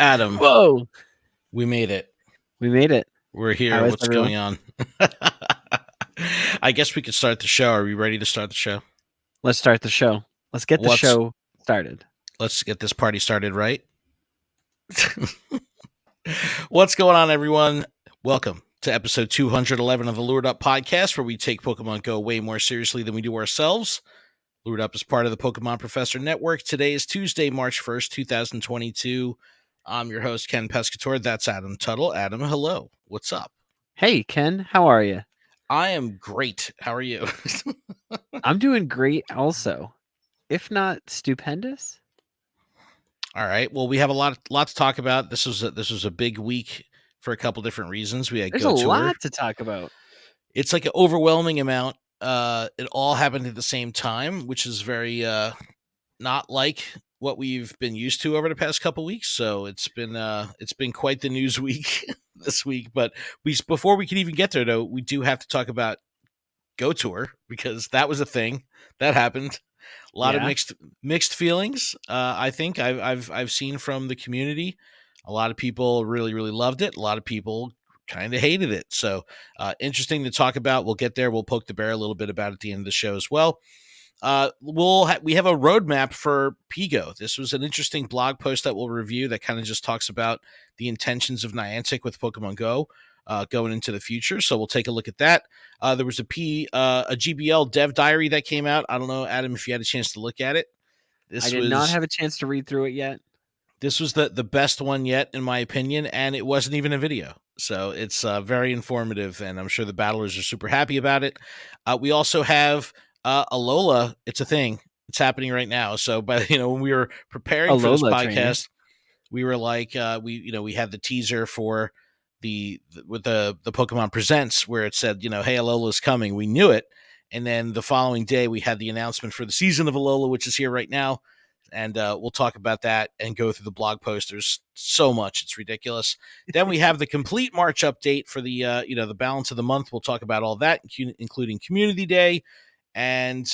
Adam, Whoa, we made it. we made it. We're here. How is What's everyone? going on? I guess we could start the show. Are we ready to start the show? Let's start the show. Let's get the show started. Let's get this party started, right? What's going on, everyone? Welcome to episode 211 of the Lured Up podcast, where we take Pokemon Go way more seriously than we do ourselves. Lured Up is part of the Pokemon Professor Network. Today is Tuesday, March 1st, 2022. I'm your host, Ken Pescatore. That's Adam Tuttle. Adam, hello. What's up? Hey, Ken, how are you? I am great. How are you? I'm doing great also, if not stupendous. All right. Well, we have a lot to talk about. This was a big week for a couple different reasons. We had There's Go a Tour. lot to talk about. It's like an overwhelming amount. It all happened at the same time, which is very not like what we've been used to over the past couple weeks. So it's been quite the news week this week. But before we can even get there, though, we do have to talk about Go Tour, because that was a thing that happened. A lot of mixed feelings. I think I've seen from the community. A lot of people really loved it. A lot of people kind of hated it. So interesting to talk about. We'll get there. We'll poke the bear a little bit about it at the end of the show as well. We have a roadmap for Pigo. This was an interesting blog post that we'll review that kind of just talks about the intentions of Niantic with Pokemon Go going into the future. So we'll take a look at that. There was a GBL dev diary that came out. I don't know, Adam, if you had a chance to look at it. I did not have a chance to read through it yet. This was the best one yet, in my opinion, and it wasn't even a video. So it's very informative, and I'm sure the battlers are super happy about it. We also have Alola. It's a thing. It's happening right now. So, when we were preparing for this podcast, we were like, we had the teaser for the Pokemon Presents, where it said, hey, Alola's coming. We knew it. And then the following day, we had the announcement for the season of Alola, which is here right now. And we'll talk about that and go through the blog post. There's so much. It's ridiculous. Then we have the complete March update for the, the balance of the month. We'll talk about all that, including Community Day. And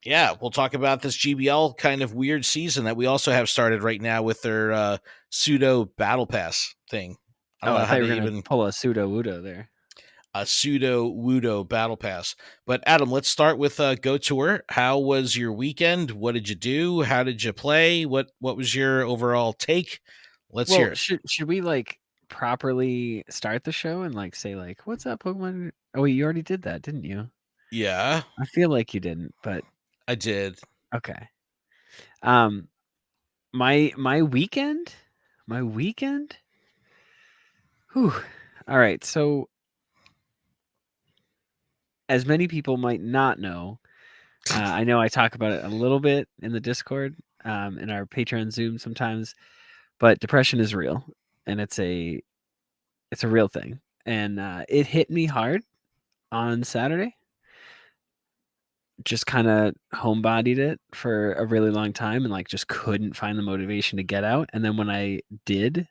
yeah, we'll talk about this GBL kind of weird season that we also have started right now with their pseudo battle pass thing. I don't know how they even pull a pseudo Wudo there. A pseudo Wudo battle pass. But Adam, let's start with Go Tour. How was your weekend? What did you do? How did you play? What was your overall take? Let's hear it. Should we properly start the show and say what's up, Pokemon? Oh, wait, you already did that, didn't you? Yeah. I feel like you didn't, but I did. Okay. My weekend? Whew. All right. So, as many people might not know, I know I talk about it a little bit in the Discord, in our Patreon Zoom sometimes, but depression is real, and it's a real thing, and it hit me hard on Saturday. Just kind of homebodied it for a really long time and just couldn't find the motivation to get out. And then when I did,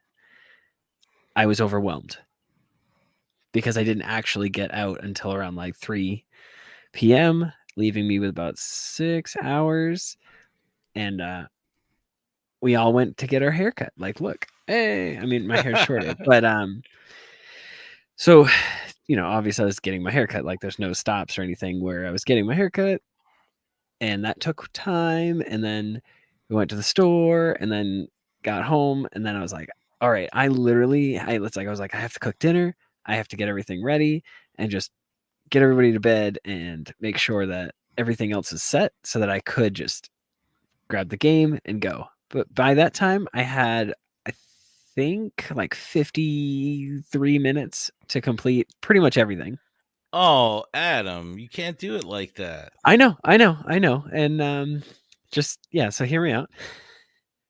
I was overwhelmed because I didn't actually get out until around 3 p.m., leaving me with about 6 hours. And we all went to get our haircut. Look, hey, I mean, my hair's shorter, but so, obviously I was getting my haircut. There's no stops or anything where I was getting my haircut. And that took time. And then we went to the store and then got home. And then I was like, all right, I was like, I have to cook dinner. I have to get everything ready and just get everybody to bed and make sure that everything else is set so that I could just grab the game and go. But by that time I had, I think 53 minutes to complete pretty much everything. Oh, Adam, you can't do it like that. I know. And so hear me out.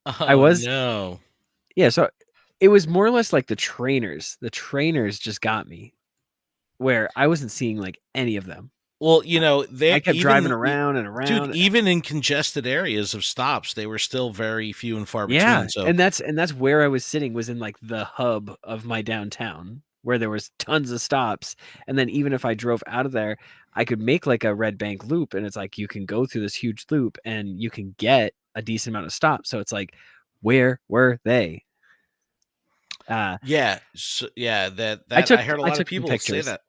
Oh, no. Yeah, so it was more or less like the trainers. The trainers just got me where I wasn't seeing any of them. Well, I kept driving around and around. Dude, even in congested areas of stops, they were still very few and far between. Yeah, so. and that's where I was sitting, was in the hub of my downtown, where there was tons of stops. And then even if I drove out of there, I could make a red bank loop, and it's you can go through this huge loop and you can get a decent amount of stops. So it's where were they? Yeah, so, yeah. I That took I heard a I lot of took some people say pictures. that.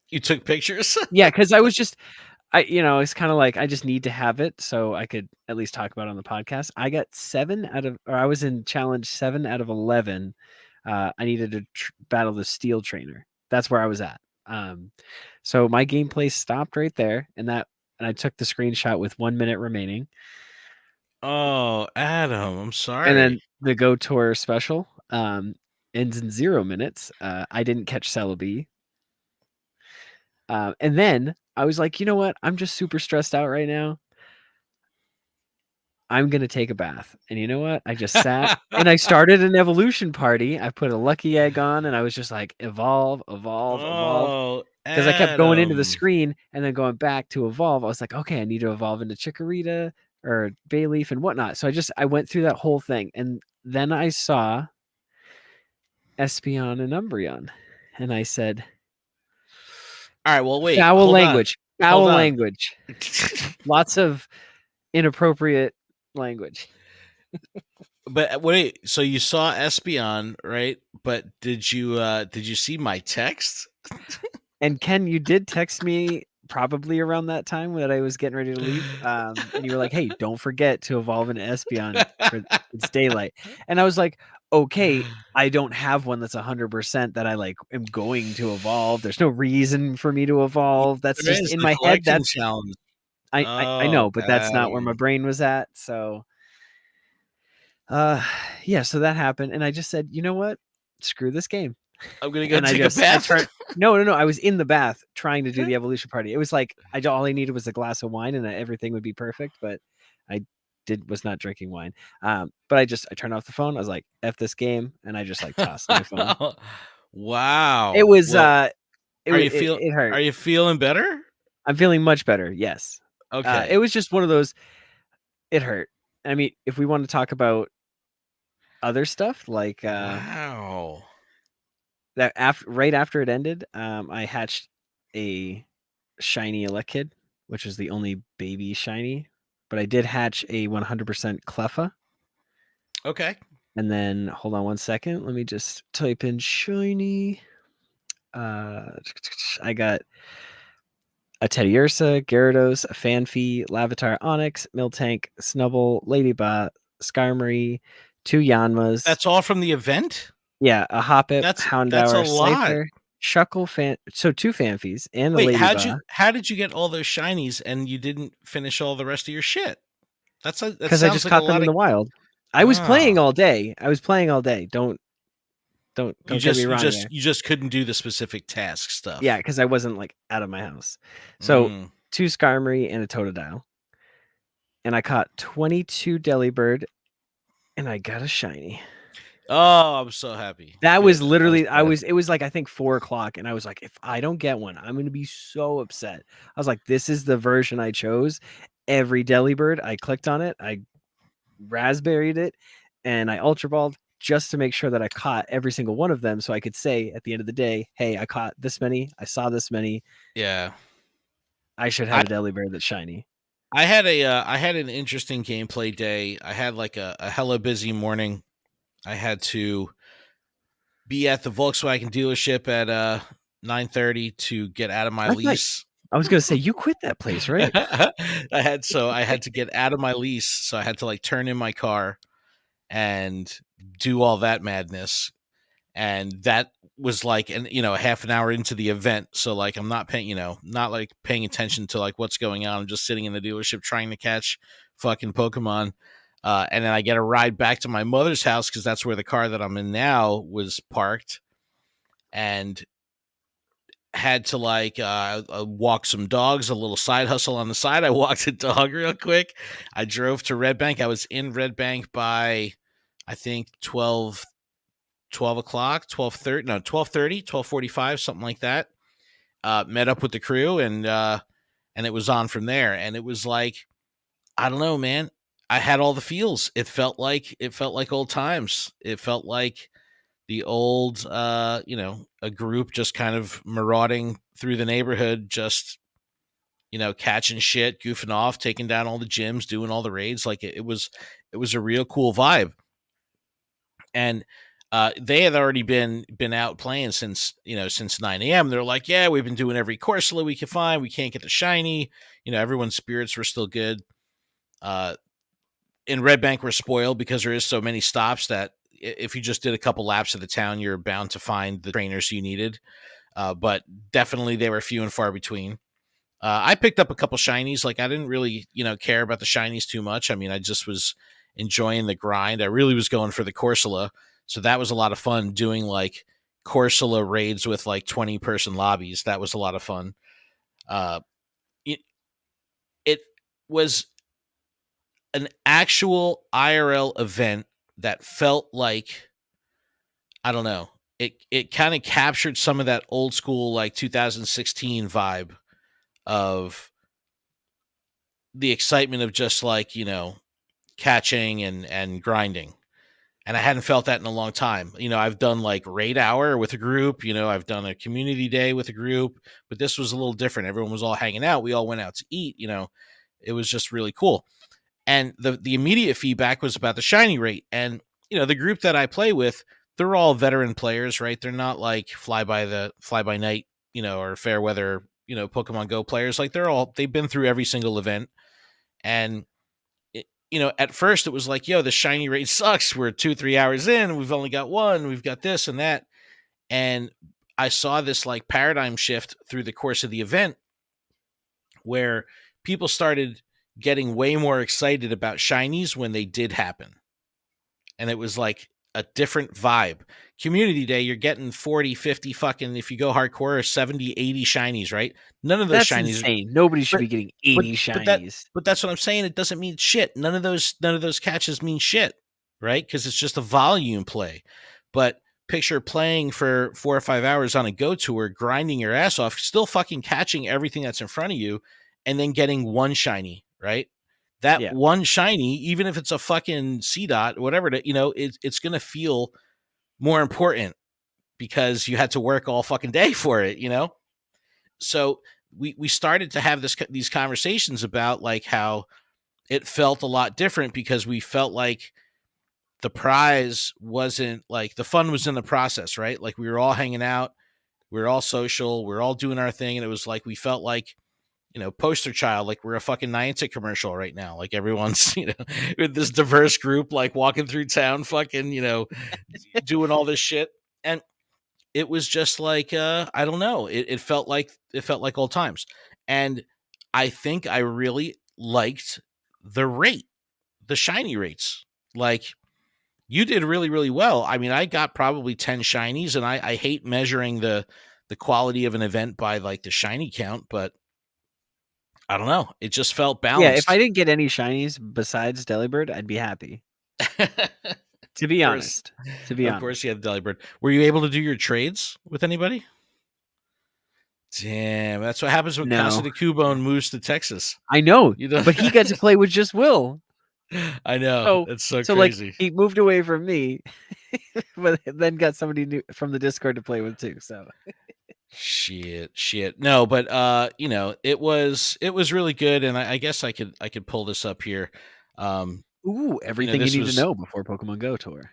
You took pictures? Yeah, because I was just it's kind of like I just need to have it so I could at least talk about it on the podcast. I got I was in challenge 7 out of 11. I needed to battle the steel trainer. That's where I was at. So my gameplay stopped right there, and I took the screenshot with 1 minute remaining. Oh, Adam, I'm And sorry. then the Go Tour special ends in 0 minutes. I didn't catch Celebi. And then I was like, you know what? I'm just super stressed out right now. I'm going to take a bath. And you know what? I just sat and I started an evolution party. I put a lucky egg on and I was just like, evolve, evolve, evolve. Oh, Because I kept going into the Adam. screen and then going back to evolve. I was like, okay, I need to evolve into Chikorita or Bayleaf and whatnot. So I went through that whole thing. And then I saw Espeon and Umbreon. And I said, All right, well, wait. foul Hold on. language, Hold foul on. language, lots of inappropriate language. But wait, so you saw Espeon, right? But did you see my text? And Ken, you did text me probably around that time that I was getting ready to leave. And you were like, hey, don't forget to evolve an Espeon for it's daylight. And I was like, okay, I don't have one that's 100% that I like am going to evolve. There's no reason for me to evolve. That's There just is in the my head. collection challenge. I Oh, know, but that's not where my Adam. brain was at. So yeah, so that happened. And I just said, you know what? Screw this game. I'm gonna go And take a I bath. turned no, I was in the bath trying to do the evolution party. It was like all I needed was a glass of wine and everything would be perfect, but I was not drinking wine. But I turned off the phone. I was like, F this game, and I just like tossed my phone. It Wow. was Well, it hurt. are you feeling better? I'm feeling much better. Yes. It Okay. was just one of those. It hurt. I mean, if we want to talk about other stuff like Wow. that right after it ended, I hatched a shiny Elekid, which is the only baby shiny. But I did hatch a 100% Cleffa. Okay. And then hold on one second. Let me just type in shiny. I got a Teddiursa, Gyarados, a Fanfy, Lavatar Onyx, Miltank, Snubble, Ladybot, Skarmory, 2 Yanmas. That's all from the event? Yeah, a Hoppip, That's a Houndour, lot. Scyther, Shuckle, so 2 Fanfies and a Wait, Ladybot. how did you get all those shinies and you didn't finish all the rest of your shit? That Because I sounds just like a caught them lot in of the wild. I was playing oh. all day. Don't get me wrong there. You just couldn't do the specific task Yeah, stuff. because I wasn't like out of my house. So Mm. 2 Skarmory and a Totodile. And I caught 22 Delibird and I got a shiny. Oh, I'm so happy. That was Good. I'm literally so happy. it was like I think 4 o'clock, and I was like, if I don't get one, I'm gonna be so upset. I was like, this is the version I chose. Every Delibird, I clicked on it, I raspberried it, and I ultraballed just to make sure that I caught every single one of them so I could say at the end of the day, hey, I caught this many, I saw this many. Yeah. I should have I a Delibird that's shiny. I had an interesting gameplay day. I had like a hella busy morning. I had to be at the Volkswagen dealership at 9:30 to get out of my I thought lease. I was gonna say you quit that place, right? I had to get out of my lease, so I had to like turn in my car and do all that madness. And that was like a half an hour into the event, so like I'm not paying not like paying attention to like what's going on. I'm just sitting in the dealership trying to catch fucking Pokemon. And then I get a ride back to my mother's house because that's where the car that I'm in now was parked, and had to like walk some dogs, a little side hustle on the side. I walked a dog real quick. I drove to Red Bank. I was in Red Bank by I think 12 o'clock, 12:30, no, 12:30, 12:45, something like that. Met up with the crew, and it was on from there. And it was like, I don't know, man. I had all the feels. It felt like old times. It felt like the old a group just kind of marauding through the neighborhood, just catching shit, goofing off, taking down all the gyms, doing all the raids. Like it was a real cool vibe. And they had already been out playing since 9 a.m. They're like, yeah, we've been doing every Corsola we could find. We can't get the shiny. Everyone's spirits were still good. In Red Bank, we're spoiled because there is so many stops that if you just did a couple laps of the town, you're bound to find the trainers you needed. But definitely they were few and far between. I picked up a couple shinies. Like I didn't really, care about the shinies too much. I mean, I just was enjoying the grind. I really was going for the Corsola. So that was a lot of fun doing like Corsola raids with like 20-person lobbies. That was a lot of fun. It, it was an actual IRL event that felt like, I don't know, it kind of captured some of that old school like 2016 vibe of the excitement of just like, catching and grinding. And I hadn't felt that in a long time. I've done like raid hour with a group, I've done a community day with a group, but this was a little different. Everyone was all hanging out. We all went out to eat, it was just really cool. And the immediate feedback was about the shiny rate. And, the group that I play with, they're all veteran players, right? They're not like fly by night, or fair weather, Pokemon Go players. Like they've been through every single event. And, at first it was like, yo, the shiny rate sucks. We're 2-3 hours in. We've only got one. We've got this and that. And I saw this like paradigm shift through the course of the event where people started getting way more excited about shinies when they did happen. And it was like a different vibe. Community day, you're getting 40, 50 fucking, if you go hardcore, 70, 80 shinies, right? None of those That's shinies. insane. Nobody should be getting 80 shinies. But that's what I'm saying. It doesn't mean shit. None of those catches mean shit, right? Because it's just a volume play. But picture playing for 4 or 5 hours on a Go tour, grinding your ass off, still fucking catching everything that's in front of you, and then getting one shiny, right? That one shiny, even if it's a fucking C dot, whatever, it's going to feel more important because you had to work all fucking day for it, So we started to have these conversations about like how it felt a lot different because we felt like the prize wasn't like the fun was in the process, right? Like we were all hanging out, we were all social, we were all doing our thing. And it was like, we felt like, poster child, like we're a fucking Niantic commercial right now. Like everyone's, with this diverse group, like walking through town, fucking, doing all this shit. And it was just like, I don't know. It felt like old times. And I think I really liked the shiny rates. Like you did really, really well. I mean, I got probably 10 shinies, and I hate measuring the quality of an event by like the shiny count, but I don't know. It just felt balanced. Yeah, if I didn't get any shinies besides Delibird, I'd be happy. To be honest. Of course, you had Delibird. Were you able to do your trades with anybody? Damn, that's what happens when Casa de Cubone moves to Texas. I know, but he got to play with just Will. I know. It's so crazy. Like, he moved away from me, but then got somebody new from the Discord to play with too. So shit. No, but it was really good, and I guess I could pull this up here. Everything you need to know before Pokemon Go tour.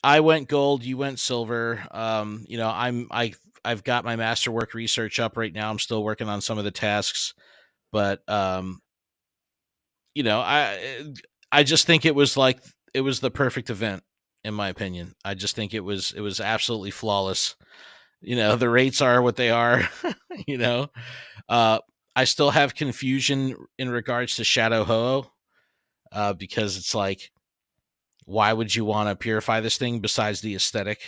I went gold, you went silver. I've got my masterwork research up right now. I'm still working on some of the tasks, but I just think it was the perfect event in my opinion. I just think it was absolutely flawless. The rates are what they are. I still have confusion in regards to Shadow Ho, because it's like, why would you want to purify this thing besides the aesthetic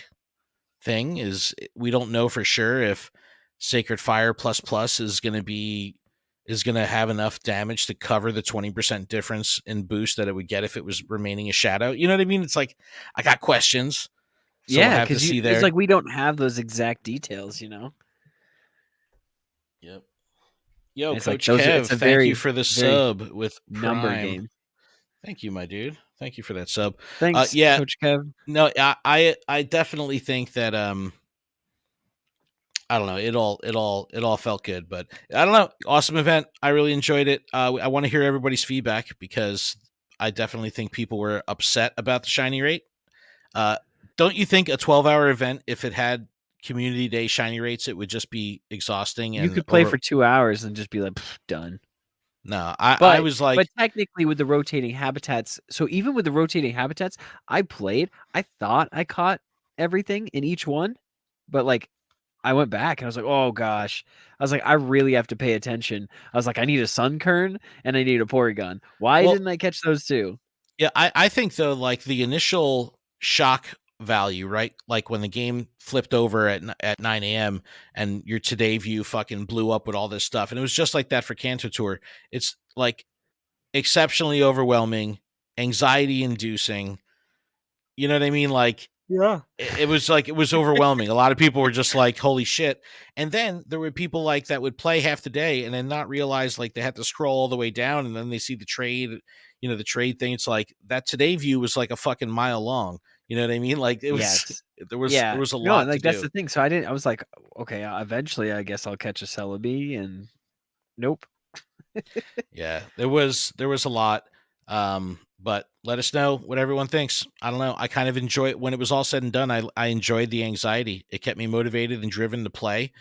thing? Is we don't know for sure if Sacred Fire plus is going to have enough damage to cover the 20% difference in boost that it would get if it was remaining a shadow. You know what I mean? It's like, I got questions. So yeah, because it's like we don't have those exact details, Yep. Yo, Coach Kev, thank you for the sub with Prime. Number game. Thank you, my dude. Thank you for that sub. Thanks, Coach Kev. No, I definitely think that I don't know. It all felt good, but I don't know. Awesome event. I really enjoyed it. I want to hear everybody's feedback because I definitely think people were upset about the shiny rate. don't you think a 12-hour event, if it had community day shiny rates, it would just be exhausting You and could play over? for 2 hours and just be like, "Pfft, done." No, I was like, But technically with the rotating habitats, so even with the rotating habitats, I played. I thought I caught everything in each one, but like I went back and I was like, "Oh gosh." I was like, "I really have to pay attention." I was like, "I need a Sunkern and I need a Porygon. Why well, didn't I catch those two?" yeah, I think though, like the initial shock value, right? Like when the game flipped over at 9 a.m. and your Today view fucking blew up with all this stuff, and it was just like that for Cancer Tour. It's like exceptionally overwhelming, anxiety inducing. You know what I mean? Like Yeah. it was like it was overwhelming. A lot of people were just like, "Holy shit!" And then there were people like that would play half the day and then not realize like they had to scroll all the way down, and then they see the trade, the trade thing. It's like that Today view was like a fucking mile long. You know what I mean? Like it was Yes. there Yeah. was a No, lot to like that's do. the thing. So I was like, okay, eventually I guess I'll catch a Celebi and nope. Yeah, there was a lot. But let us know what everyone thinks. I don't know. I kind of enjoy it when it was all said and done. I enjoyed the anxiety. It kept me motivated and driven to play.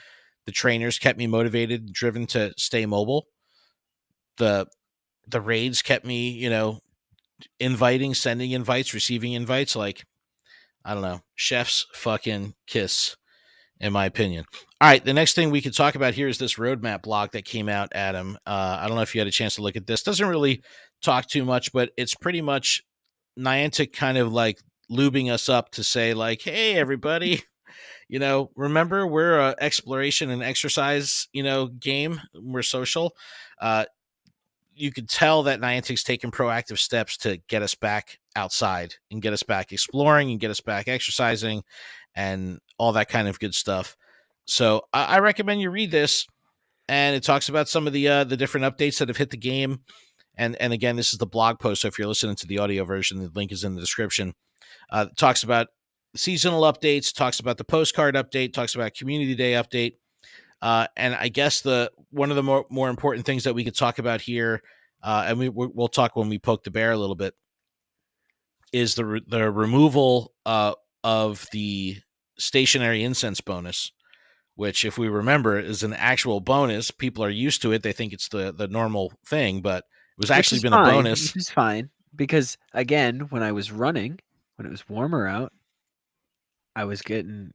The trainers kept me motivated and driven to stay mobile. The the raids kept me, inviting, sending invites, receiving invites. Like, I don't know, chef's fucking kiss, in my opinion. All right, the next thing we could talk about here is this roadmap blog that came out, Adam. I don't know if you had a chance to look at this. Doesn't really talk too much, but it's pretty much Niantic kind of like lubing us up to say like, hey, everybody, remember we're a exploration and exercise, game. We're social. Uh, you could tell that Niantic's taken proactive steps to get us back outside and get us back exploring and get us back exercising and all that kind of good stuff. So I recommend you read this, and it talks about some of the different updates that have hit the game. And again, this is the blog post. So if you're listening to the audio version, the link is in the description. Talks about seasonal updates, talks about the postcard update, talks about community day update. And I guess the one of the more important things that we could talk about here, and we'll talk when we poke the bear a little bit, is the removal of the stationary incense bonus, which, if we remember, is an actual bonus. People are used to it; they think it's the normal thing, but it was Which actually is been a fine. bonus. Which is fine because again, when I was running, when it was warmer out, I was getting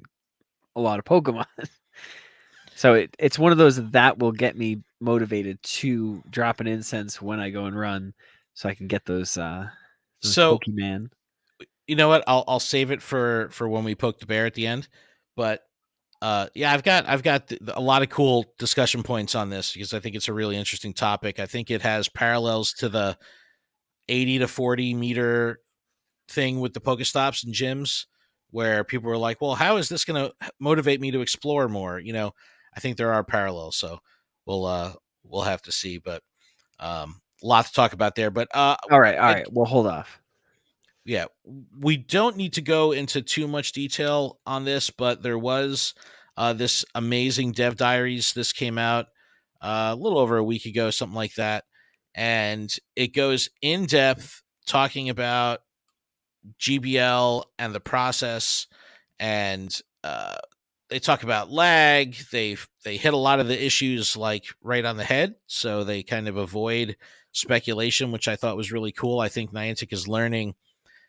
a lot of Pokemon. So it's one of those that will get me motivated to drop an incense when I go and run, so I can get those So Pokemon. you know what? I'll save it for when we poke the bear at the end. But yeah, I've got a lot of cool discussion points on this because I think it's a really interesting topic. I think it has parallels to the 80 to 40 meter thing with the Pokestops and gyms, where people were like, "Well, how is this going to motivate me to explore more?" I think there are parallels. So we'll have to see, but a lot to talk about there. But All right. Well, hold off. yeah, we don't need to go into too much detail on this, but there was this amazing dev diaries. This came out a little over a week ago, something like that, and it goes in depth talking about GBL and the process, and they talk about lag. They hit a lot of the issues like right on the head, so they kind of avoid speculation, which I thought was really cool. I think Niantic is learning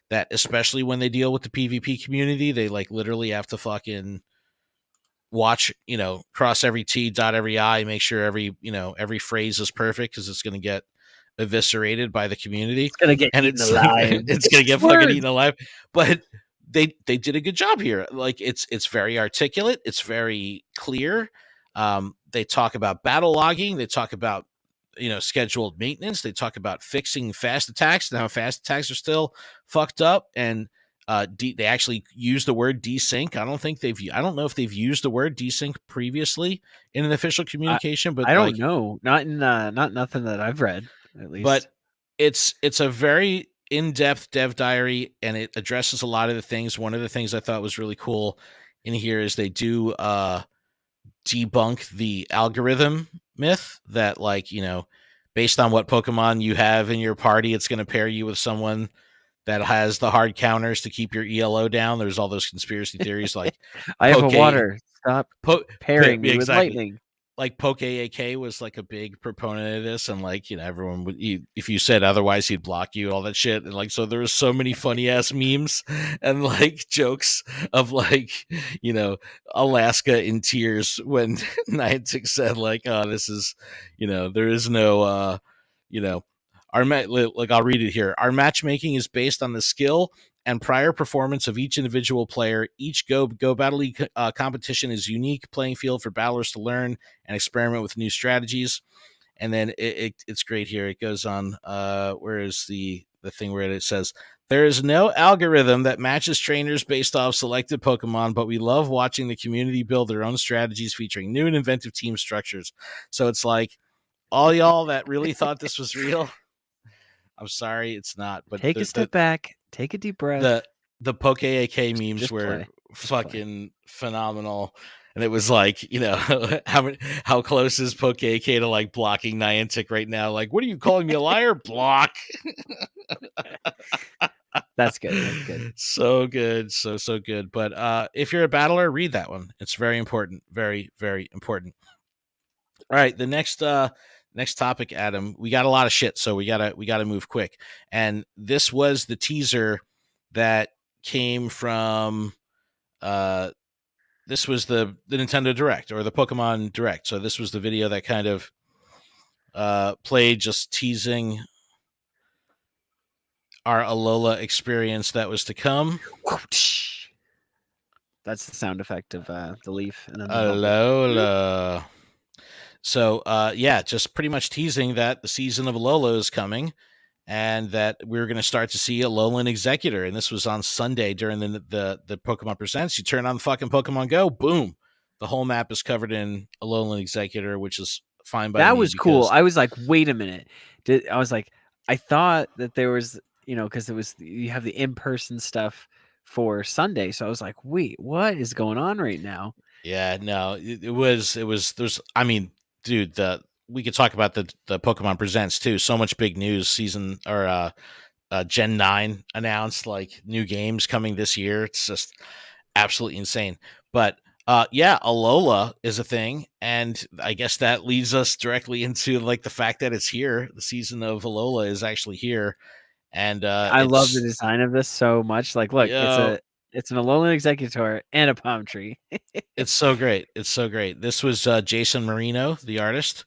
that, especially when they deal with the PvP community, they like literally have to fucking watch, cross every T, dot every I, make sure every phrase is perfect because it's going to get eviscerated by the community, It's gonna get and eaten it's alive. it's going to get fucking Words. eaten alive. But they did a good job here. Like it's very articulate, it's very clear. They talk about battle logging, they talk about scheduled maintenance, they talk about fixing fast attacks and how fast attacks are still fucked up, and they actually use the word desync. I don't know if they've used the word desync previously in an official I communication, but I don't like, know. Not in not nothing that I've read, at but least. it's a very in-depth dev diary, and it addresses a lot of the things. One of the things I thought was really cool in here is they do debunk the algorithm myth that, like, based on what Pokemon you have in your party, it's going to pair you with someone that has the hard counters to keep your ELO down. There's all those conspiracy theories like I have a Poke. water. Stop pairing me with Exactly. lightning. Like Poké AK was like a big proponent of this, and like everyone would, if you said otherwise, he'd block you, all that shit, and like so there was so many funny ass memes and like jokes of like Alaska in tears when Niantic said like, oh, this is there is no you know like I'll read it here. Our matchmaking is based on the skill and prior performance of each individual player. Each Go Battle League competition is unique playing field for battlers to learn and experiment with new strategies. And then it's great here. It goes on. Where is the thing where it says there is no algorithm that matches trainers based off selected Pokemon, but we love watching the community build their own strategies featuring new and inventive team structures. So it's like all y'all that really thought this was real. I'm sorry, it's not. But Take a step back. Take a deep breath. The Poke AK memes just were just fucking phenomenal. And it was like, how close is Poke AK to like blocking Niantic right now? Like, what are you calling me a liar? Block. That's good. That's good. So good. So good. But if you're a battler, read that one. It's very important. Very, very important. All right. The next topic, Adam. We got a lot of shit, so we gotta move quick. And this was the teaser that came from this was the Nintendo Direct or the Pokemon Direct. So this was the video that kind of played, just teasing our Alola experience that was to come. That's the sound effect of the leaf and then the Alola. So just pretty much teasing that the season of Alola is coming, and that we're going to start to see Alolan Executor. And this was on Sunday during the Pokemon Presents. You turn on fucking Pokemon Go, boom, the whole map is covered in Alolan Executor, which is fine by me. That was cool. I was like, wait a minute. I thought that there was, because you have the in-person stuff for Sunday. So I was like, wait, what is going on right now? Yeah, no, it was, dude, we could talk about the Pokemon Presents too. So much big news. Season or Gen 9 announced, like new games coming this year. It's just absolutely insane. But Alola is a thing, and I guess that leads us directly into like the fact that it's here. The season of Alola is actually here, and I love the design of this so much. Like, look, it's an Alolan Executor and a palm tree. It's so great. It's so great. This was Jason Marino, the artist.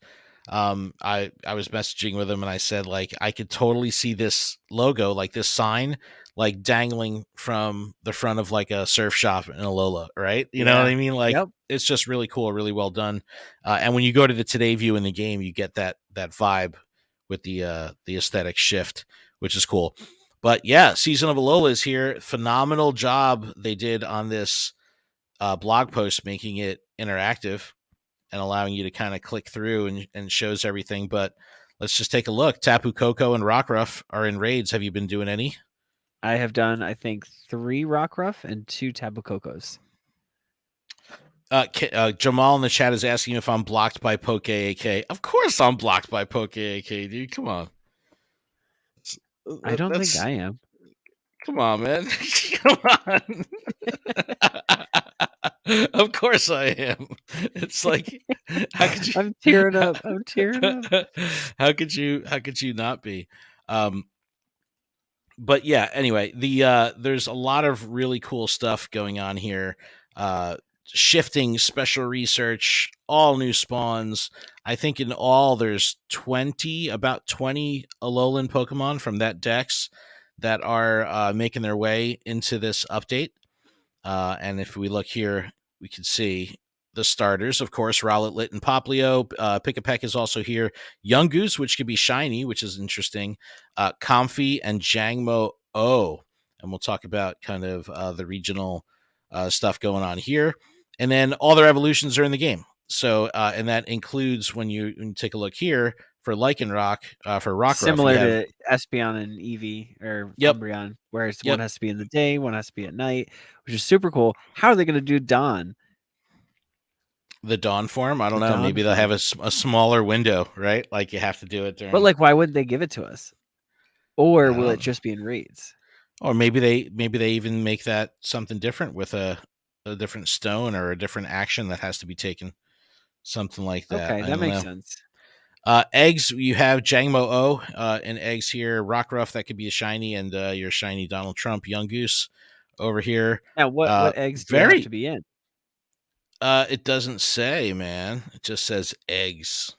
I was messaging with him and I said, like, I could totally see this logo, like this sign, like dangling from the front of like a surf shop in Alola, right? You know what I mean? Like, It's just really cool, really well done. And when you go to the Today view in the game, you get that vibe with the aesthetic shift, which is cool. But yeah, Season of Alola is here. Phenomenal job they did on this blog post, making it interactive and allowing you to kind of click through and shows everything. But let's just take a look. Tapu Koko and Rockruff are in raids. Have you been doing any? I have done, I think, 3 Rockruff and 2 Tapu Kokos. Jamal in the chat is asking if I'm blocked by Poke AK. Of course I'm blocked by Poke AK, dude. Come on. I don't think I am. Come on, man. Come on. Of course I am. It's like, how could you? I'm tearing up. I'm tearing up. How could you not be? But yeah, anyway, there's a lot of really cool stuff going on here. Shifting special research, all new spawns. I think in all there's about 20 Alolan Pokemon from that dex that are making their way into this update. And if we look here, we can see the starters, of course, Rowlet, Lit, and Poplio. Pick-a-Peck is also here. Young Goose, which could be shiny, which is interesting. Comfy and Jangmo O. And we'll talk about kind of the regional stuff going on here. And then all their evolutions are in the game. So, and that includes when you take a look here for Lycanroc, for Rockruff. Similar to Espeon and Eevee or Umbreon, whereas one has to be in the day, one has to be at night, which is super cool. How are they going to do Dawn? The Dawn form? I don't know. Maybe they'll have a smaller window, right? Like you have to do it during. But like, why wouldn't they give it to us? Or will it just be in raids? Or maybe they even make that something different with a different stone or a different action that has to be taken. Something like that. Okay, I that don't makes know. sense. Eggs, you have Jangmo O in eggs here. Rockruff, that could be a shiny, and your shiny Donald Trump Young Goose over here. Now, what eggs do they have to Very. be in? It doesn't say, man. It just says eggs.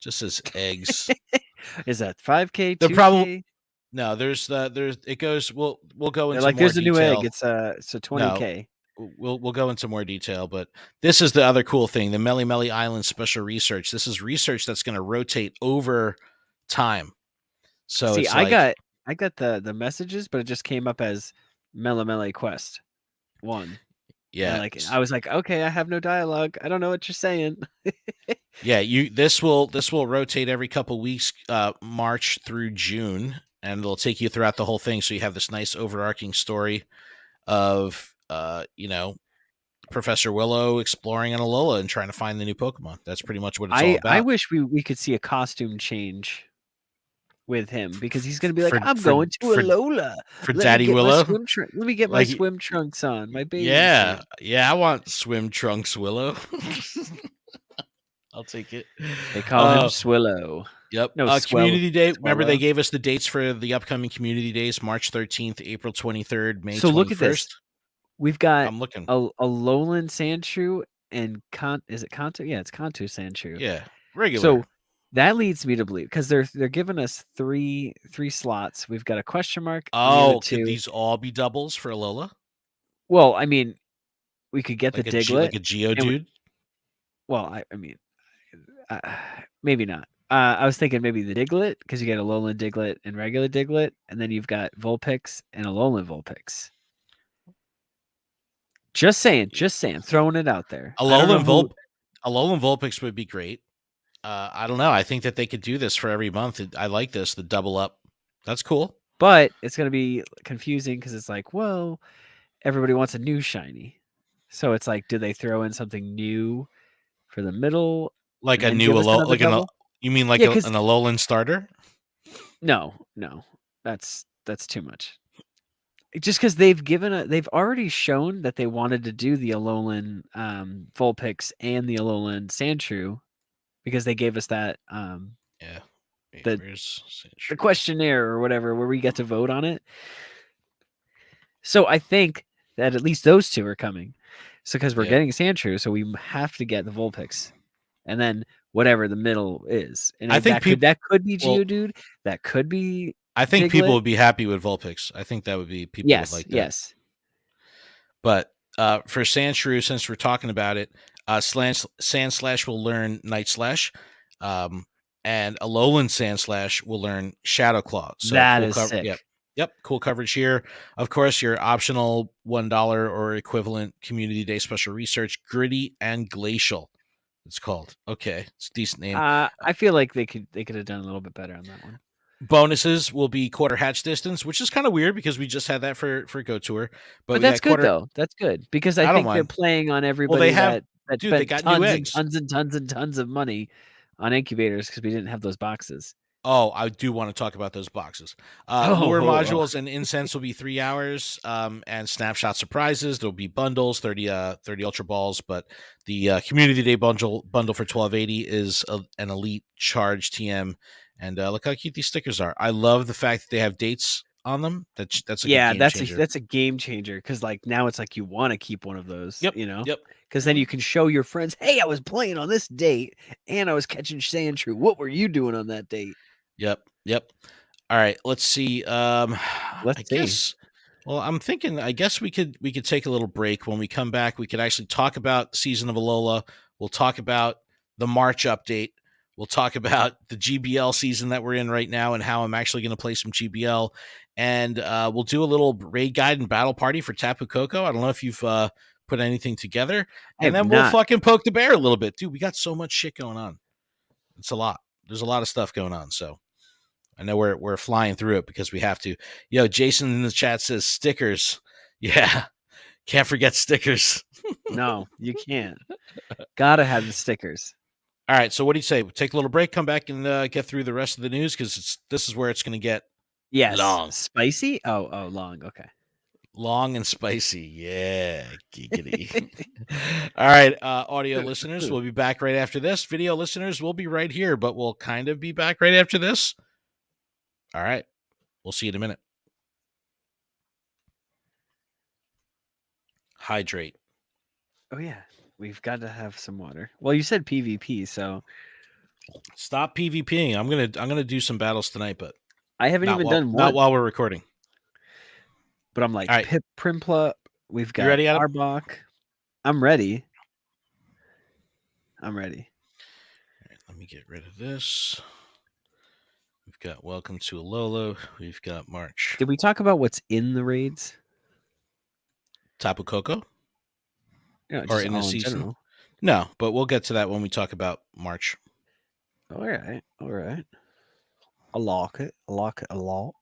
Just says eggs. Is that 5K, The problem. 2K? No, there's it goes. We'll go They're into like, more there's a new egg. detail. It's a No, 20K. we'll go into more detail, but this is the other cool thing: the Meli Meli Island Special Research. This is research that's going to rotate over time. So See, it's like, I got the messages, but it just came up as Melemele Quest 1. And yeah, I was like, okay, I have no dialogue. I don't know what you're saying. yeah. This will rotate every couple weeks, March through June, and it'll take you throughout the whole thing. So you have this nice overarching story of Professor Willow exploring an Alola and trying to find the new Pokemon. That's pretty much what it's all I about. wish we could see a costume change with him because he's gonna be like, For I'm for going to for Alola. for Let me Daddy get my Willow, like, swim trunks on, my bathing yeah, suit. yeah. I want swim trunks, Willow. I'll take it. They call him Swillow. Yep. No, Community Day. Remember, they Swallow. gave us the dates for the upcoming Community Days: March 13th, April 23rd, May So look at this. 21st. We've got I'm looking. a Lowland Sandshrew and is it Kanto? Yeah, it's Kanto Sandshrew. Yeah, regular. So that leads me to believe because they're giving us three slots. We've got a question mark and the other Oh, could two. these all be doubles for Alola? Well, I mean, we could get Like the Diglett. like a Geodude? Well, I mean, uh, maybe not. I was thinking maybe the Diglett because you get a Alolan Diglett and regular Diglett, and then you've got Vulpix and Alolan Vulpix. Just saying, throwing it out there. I don't know who. Alolan Vulpix would be great. I don't know. I think that they could do this for every month. I like this, the double up. That's cool. But it's going to be confusing because it's like, well, everybody wants a new shiny. So it's like, do they throw in something new for the middle Like and a then new give us Alola, another like double? you mean like Yeah, an because Alolan starter? no, that's too much. Just because they've already shown that they wanted to do the Alolan Vulpix and the Alolan Sandshrew because they gave us that Yeah. Wait, the where's the Sandshrew? questionnaire or whatever where we get to vote on it. So I think that at least those two are coming. So because we're Yep. getting Sandshrew, so we have to get the Vulpix, and then whatever the middle is, and I think people. that could be Well, Geodude, that could be I think people Diglett. would be happy with Vulpix. I think that would be people would Yes, like that. yes. But for Sandshrew, since we're talking about it, Sandslash will learn Night Slash, and Alolan Sandslash will learn Shadow Claw. So That cool is cover. Yep. sick. Yep, cool coverage here. Of course, your optional $1 or equivalent Community Day special research, Gritty and Glacial. It's called. Okay, it's a decent name. I feel like they could have done a little bit better on that one. Bonuses will be quarter hatch distance, which is kind of weird because we just had that for Go Tour. But we that's got good quarter. though. That's good because I I don't think they're mind. playing on Well, everybody that dude, they spent got new tons and eggs. tons and tons and tons of money on incubators because we didn't have those boxes. Oh, I do want to talk about those boxes. Oh, Lure oh. modules and incense will be 3 hours, and snapshot surprises. There'll be bundles, 30 Ultra Balls, but the Community Day bundle for 1280 is an elite charge TM. And look how cute these stickers are. I love the fact that they have dates on them. That's like a Yeah, game changer. that's a game changer because like now it's like you want to keep one of those, Yep. you know? Yep. Because then you can show your friends, hey, I was playing on this date and I was catching Sandshrew. What were you doing on that date? Yep. Yep. All right. Let's see. Let's I see. guess. Well, I'm thinking. I guess we could take a little break. When we come back, we could actually talk about Season of Alola. We'll talk about the March update. We'll talk about the GBL season that we're in right now and how I'm actually going to play some GBL. And we'll do a little raid guide and battle party for Tapu Koko. I don't know if you've put anything together. And then we'll fucking poke the bear a little bit. Dude, we got so much shit going on. It's a lot. There's a lot of stuff going on. So I know we're flying through it because we have to. Yo, Jason in the chat says stickers. Yeah, can't forget stickers. No, you can't. Gotta have the stickers. All right, so what do you say? We'll take a little break, come back, and get through the rest of the news because this is where it's going to get Yes. Long. Spicy? Oh, long. Okay. Long and spicy. Yeah. Giggity. All right. Audio listeners, we'll be back right after this. Video listeners, we'll be right here, but we'll kind of be back right after this. All right. We'll see you in a minute. Hydrate. Oh yeah. We've got to have some water. Well, you said PvP, so Stop PvPing. I'm gonna do some battles tonight, but I haven't even done not one. while we're recording. But I'm like All right. Pip Primpla. We've got ready, Adam? Arbok. I'm ready. I'm ready. All right, let me get rid of this. We've got Welcome to Alola. We've got March. Did we talk about what's in the raids? Tapu Koko? Yeah, Or in the season? general. No, but we'll get to that when we talk about March. All right. I like it. I like it a lot.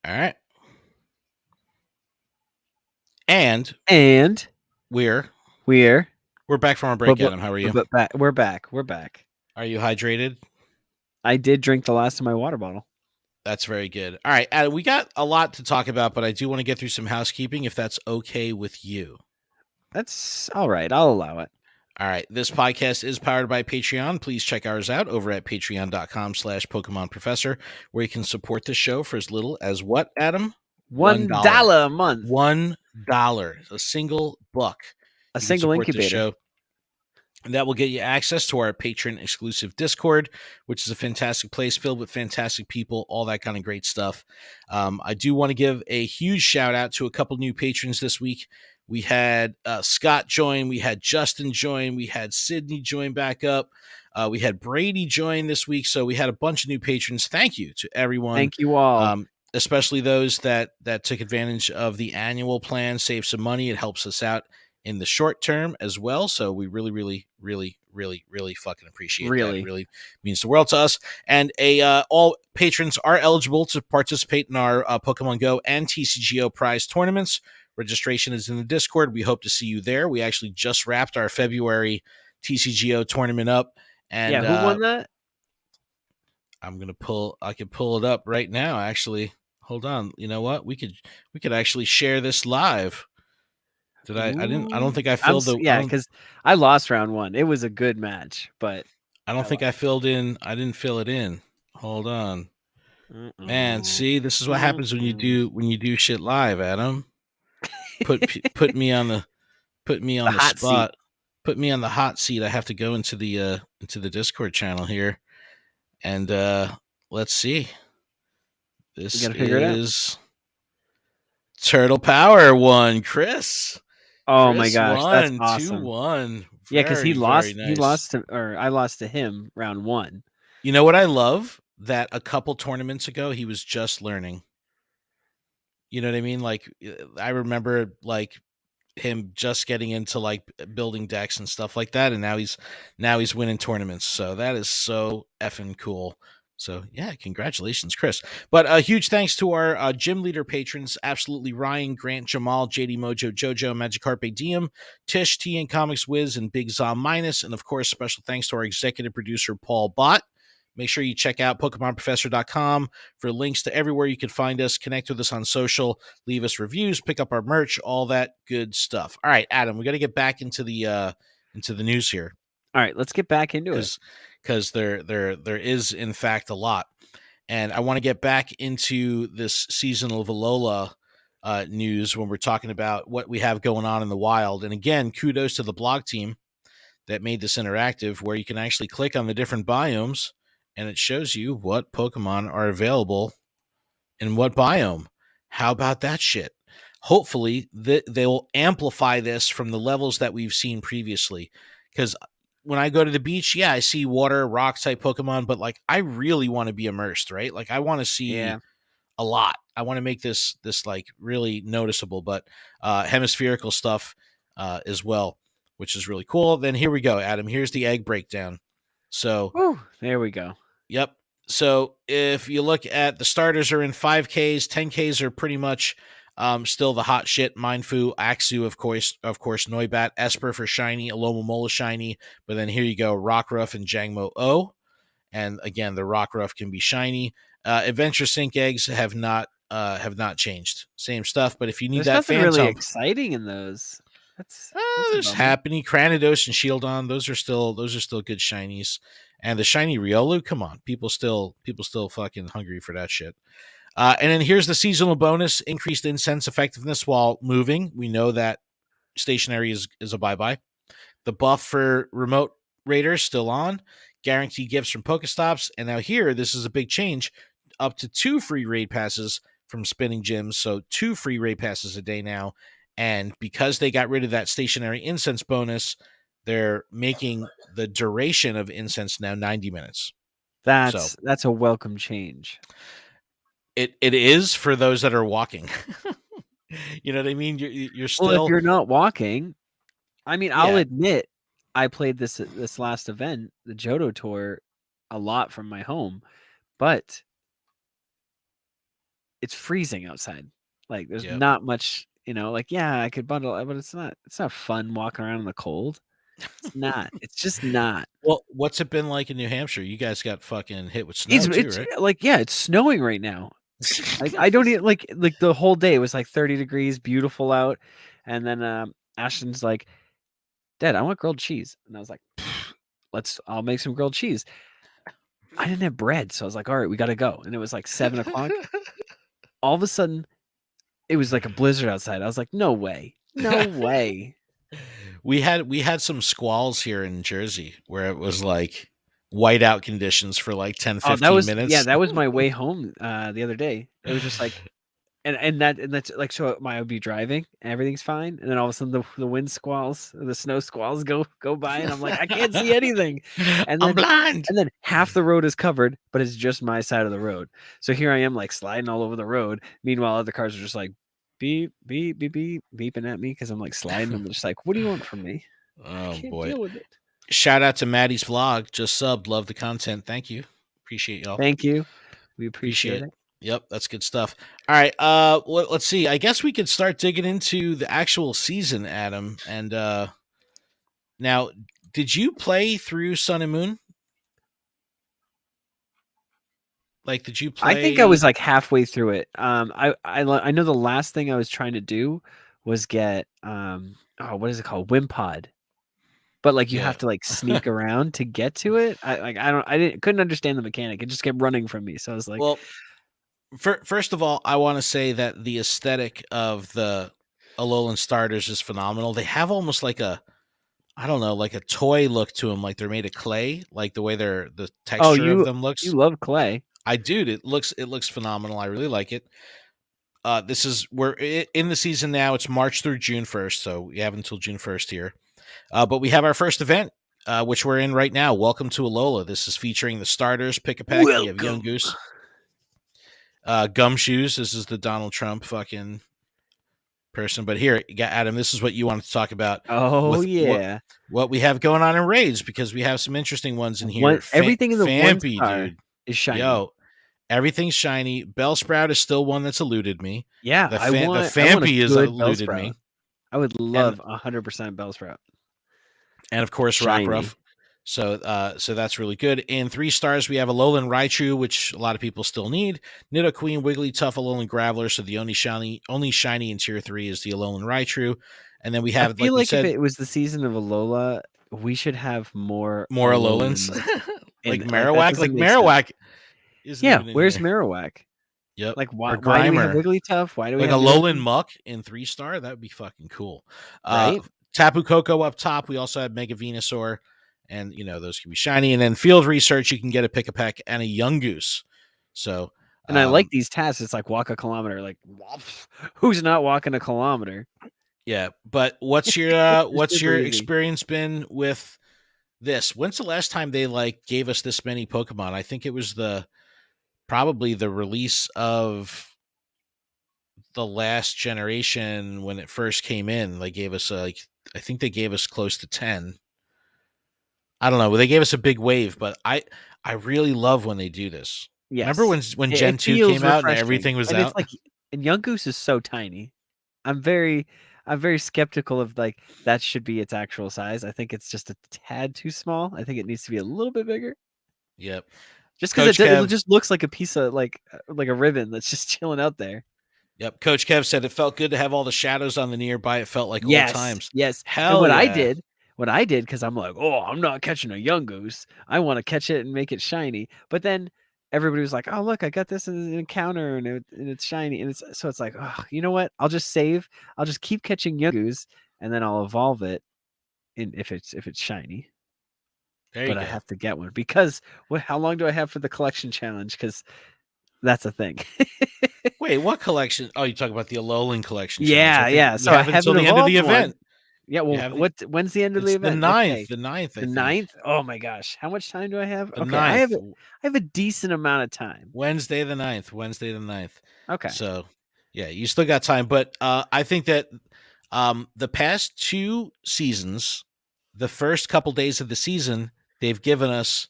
All right. And we're back from our break, Adam. How are you? We're back. Are you hydrated? I did drink the last of my water bottle. That's very good. All right, Adam, we got a lot to talk about, but I do want to get through some housekeeping if that's okay with you. That's all right. I'll allow it. All right. This podcast is powered by Patreon. Please check ours out over at patreon.com/Pokemon Professor, where you can support the show for as little as what, Adam? $1 a month. $1. A single buck. A single incubator. Show. And that will get you access to our patron exclusive Discord, which is a fantastic place filled with fantastic people, all that kind of great stuff. I do want to give a huge shout out to a couple new patrons this week. We had Scott join. We had Justin join. We had Sydney join back up. We had Brady join this week. So we had a bunch of new patrons. Thank you to everyone. Thank you all. Especially those that took advantage of the annual plan, save some money. It helps us out in the short term as well. So we really, really, really, really, really fucking appreciate that. It really means the world to us. And all patrons are eligible to participate in our Pokemon Go and TCGO prize tournaments. Registration is in the Discord. We hope to see you there. We actually just wrapped our February TCGO tournament up. And yeah, who won that? I can pull it up right now, actually. Hold on. You know what? We could actually share this live. I don't think I filled because I lost round 1. It was a good match, but I don't think I filled in. I didn't fill it in. Hold on. Man, see, this is what happens when you do shit live, Adam. Put me on the hot spot. Seat. Put me on the hot seat. I have to go into the Discord channel here. And let's see. This is Turtle Power won, Chris. Oh my gosh, that's awesome. 2-1. Yeah, because he lost. Nice. He lost to, or I lost to him round 1. You know what I love? That a couple tournaments ago he was just learning. You know what I mean? Like I remember like him just getting into like building decks and stuff like that, and now he's winning tournaments. So that is so effing cool. So yeah, congratulations, Chris. But a huge thanks to our gym leader patrons, absolutely Ryan, Grant, Jamal, JD Mojo, Jojo, Magikarp Diem, Tish, T and Comics Wiz, and Big Zom Minus, and of course, special thanks to our executive producer Paul Bhatt. Make sure you check out PokemonProfessor.com for links to everywhere you can find us. Connect with us on social, leave us reviews, pick up our merch, all that good stuff. All right, Adam, we got to get back into the news here. All right, let's get back into it because there is in fact a lot, and I want to get back into this seasonal Alola news when we're talking about what we have going on in the wild. And again, kudos to the blog team that made this interactive, where you can actually click on the different biomes. And it shows you what Pokemon are available in what biome. How about that shit? Hopefully, they will amplify this from the levels that we've seen previously. Because when I go to the beach, yeah, I see water, rock type Pokemon, but like I really want to be immersed, right? Like I want to see a lot. I want to make this like really noticeable, but hemispherical stuff as well, which is really cool. Then here we go, Adam. Here's the egg breakdown. So there we go. Yep. So if you look at the starters are in 5Ks, 10Ks are pretty much Still the hot shit. Mindfu, Axu, of course, Noibat, Esper for shiny, Alomomola shiny. But then here you go, Rockruff and Jangmo O. And again, the Rockruff can be shiny. Adventure Sync eggs have not changed. Same stuff. But if you need There's that nothing really Phantom, exciting in those. That's a there's bummer. Happiny, Cranidos, and Shieldon. Those are still good shinies. And the shiny Riolu, come on, people still fucking hungry for that shit. And then here's the seasonal bonus: increased incense effectiveness while moving. We know that stationary is a bye-bye. The buff for remote raiders still on. Guaranteed gifts from Pokestops. And now here, this is a big change. Up to 2 free raid passes from spinning gyms. So 2 free raid passes a day now. And because they got rid of that stationary incense bonus, they're making the duration of incense now 90 minutes. That's a welcome change. It is for those that are walking. You know what I mean? You're still. Well, if you're not walking, I mean, I'll admit, I played this last event, the Johto Tour, a lot from my home, but it's freezing outside. Like, there's not much, like, yeah, I could bundle, but it's not fun walking around in the cold. It's not. It's just not. Well, what's it been like in New Hampshire? You guys got fucking hit with snow too, right? Like, yeah, it's snowing right now. Like, I don't even like the whole day. It was like 30 degrees, beautiful out, and then Ashton's like, "Dad, I want grilled cheese," and I was like, "I'll make some grilled cheese." I didn't have bread, so I was like, "All right, we got to go," and it was like 7:00. All of a sudden, it was like a blizzard outside. I was like, "No way, no way." We had some squalls here in Jersey where it was like whiteout conditions for like 10, 15 minutes. Yeah, that was my way home the other day. It was just like, and that's like, so I would be driving and everything's fine, and then all of a sudden the wind squalls, the snow squalls go by, and I'm like, I can't see anything, and then I'm blind. And then half the road is covered, but it's just my side of the road. So here I am, like, sliding all over the road. Meanwhile, other cars are just like beep beep beep beep beeping at me because I'm like sliding. I'm just like, what do you want from me? Oh I can't boy! deal with it. Shout out to Maddie's vlog. Just subbed. Love the content. Thank you. Appreciate y'all. Thank you. We appreciate it. Yep, that's good stuff. All right, let's see. I guess we could start digging into the actual season, Adam. And now, did you play through Sun and Moon? Like, did you play? I think I was like halfway through it. I know the last thing I was trying to do was get what is it called, Wimpod. But like you have to like sneak around to get to it. I couldn't understand the mechanic. It just kept running from me. So I was like, well, first of all, I want to say that the aesthetic of the Alolan starters is phenomenal. They have almost like a, I don't know, like a toy look to them, like they're made of clay, like the way the texture of them looks. You love clay. I do. It looks phenomenal. I really like it. We're in the season now. It's March through June 1st, so we have until June 1st here. But we have our first event, which we're in right now. Welcome to Alola. This is featuring the starters. Pick a pack. We have Young Goose. Gumshoes. This is the Donald Trump fucking person. But here, Adam, this is what you wanted to talk about. Oh, yeah. What we have going on in raids, because we have some interesting ones in here. Everything in the Fampy, one star dude, is shiny. Yo, everything's shiny. Bellsprout is still one that's eluded me. Yeah, the Fampy is eluded me. I would love 100% Bellsprout. And of course, Rockruff. So that's really good. In 3 stars, we have Alolan Raichu, which a lot of people still need. Nidoqueen, Wigglytuff, Alolan Graveler. So the only shiny in tier 3 is the Alolan Raichu. And then we have, I feel like if it was the season of Alola, we should have more Alolans. Like Marowak. Like Marowak. Where's Marowak? Yep. Like why do we have Wigglytuff? Why do we have Alolan Muck in 3 star? That would be fucking cool. Right? Tapu Koko up top. We also have Mega Venusaur. And, those can be shiny. And then field research, you can get a Pick-a-Peck and a Young Goose. So, and I like these tasks. It's like walk a kilometer. Like, who's not walking a kilometer? Yeah. But what's your experience been with this? When's the last time they gave us this many Pokemon? I think it was probably the release of the last generation when it first came in. They gave us I think they gave us close to 10. I don't know. They gave us a big wave, but I really love when they do this. Yes. Remember when Gen 2 came out and everything was out? And Yungoos is so tiny. I'm very skeptical of like that should be its actual size. I think it's just a tad too small. I think it needs to be a little bit bigger. Yep. Just because Coach it Kev. just looks like a piece of like a ribbon that's just chilling out there. Yep. Coach Kev said it felt good to have all the shadows on the nearby. It felt like old Yes, times. yes. And Hell yeah. what I did, because I'm like, oh, I'm not catching a young goose. I want to catch it and make it shiny. But then everybody was like, oh, look, I got this in an encounter and it's shiny. And it's like, oh, you know what? I'll just save. I'll just keep catching young goose and then I'll evolve it if it's shiny. There you But I go. have to get one because how long do I have for the collection challenge? Because that's a thing. Wait, what collection? Oh, you talk about the Alolan collection challenge. I Yeah, think yeah. you So I have until haven't the end of the evolved one. event. Yeah, You well, have the when's the end of the it's the event? ninth. Okay. The ninth, I The think. 9th? Oh my gosh. How much time do I have? The Okay, ninth. I have a decent amount of time. Wednesday the 9th. Wednesday the 9th. Okay. So yeah, you still got time. But I think that the past 2 seasons, the first couple days of the season, they've given us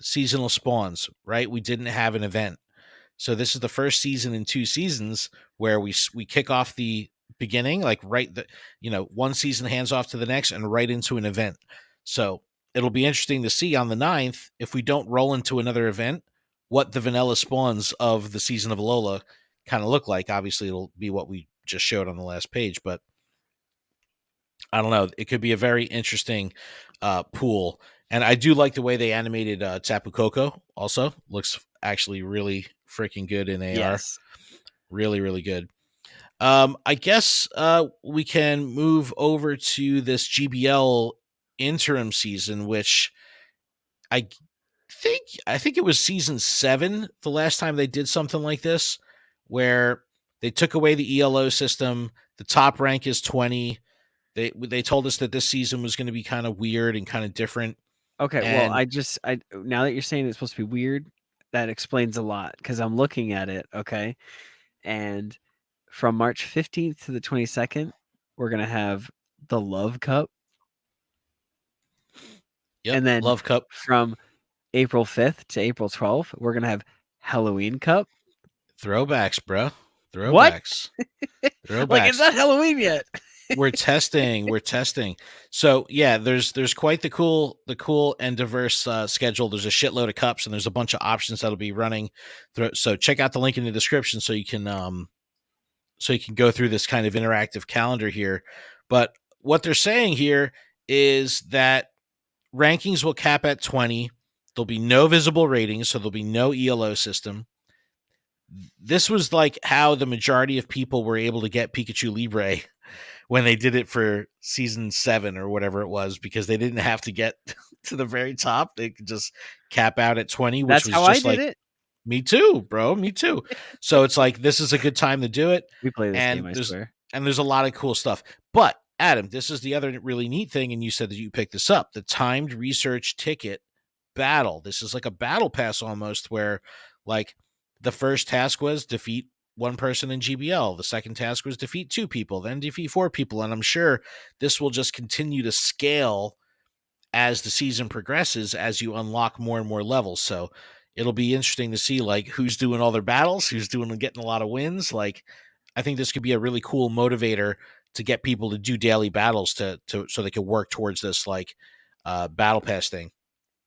seasonal spawns, right? We didn't have an event. So this is the first season in 2 seasons where we kick off the beginning, like one season hands off to the next and right into an event. So it'll be interesting to see on the 9th, if we don't roll into another event, what the vanilla spawns of the season of Alola kind of look like. Obviously, it'll be what we just showed on the last page, but I don't know. It could be a very interesting pool. And I do like the way they animated Tapu Koko also. Looks actually really freaking good in AR. Yes. Really, really good. I guess we can move over to this GBL interim season, which I think it was season 7 the last time they did something like this, where they took away the ELO system. The top rank is 20. They told us that this season was going to be kind of weird and kind of different. Okay, well, And I now that you're saying it's supposed to be weird, that explains a lot because I'm looking at it, okay? And from March 15th to the 22nd, we're going to have the Love Cup. yep, And then Love Cup from April 5th to April 12th, we're going to have Halloween Cup. throwbacks, bro. What? Throwbacks. Like it's Throwbacks. not Halloween yet. We're testing. We're testing. So yeah, there's quite the cool and diverse schedule. There's a shitload of cups and there's a bunch of options that'll be running. So check out the link in the description so you can go through this kind of interactive calendar here. But what they're saying here is that rankings will cap at 20. There'll be no visible ratings, so there'll be no ELO system. This was like how the majority of people were able to get Pikachu Libre when they did it for season 7 or whatever it was, because they didn't have to get to the very top. They could just cap out at 20, which That's was how I just did like, it. me too, bro. Me too. So it's like, this is a good time to do it. We play this And game, I swear. there's a lot of cool stuff. But Adam, this is the other really neat thing. And you said that you picked this up, the timed research ticket battle. This is like a battle pass almost, where like the first task was defeat one person in GBL. The second task was defeat 2 people, then defeat 4 people. And I'm sure this will just continue to scale as the season progresses, as you unlock more and more levels. So it'll be interesting to see like who's doing all their battles, who's getting a lot of wins. Like, I think this could be a really cool motivator to get people to do daily battles to so they can work towards this like battle pass thing.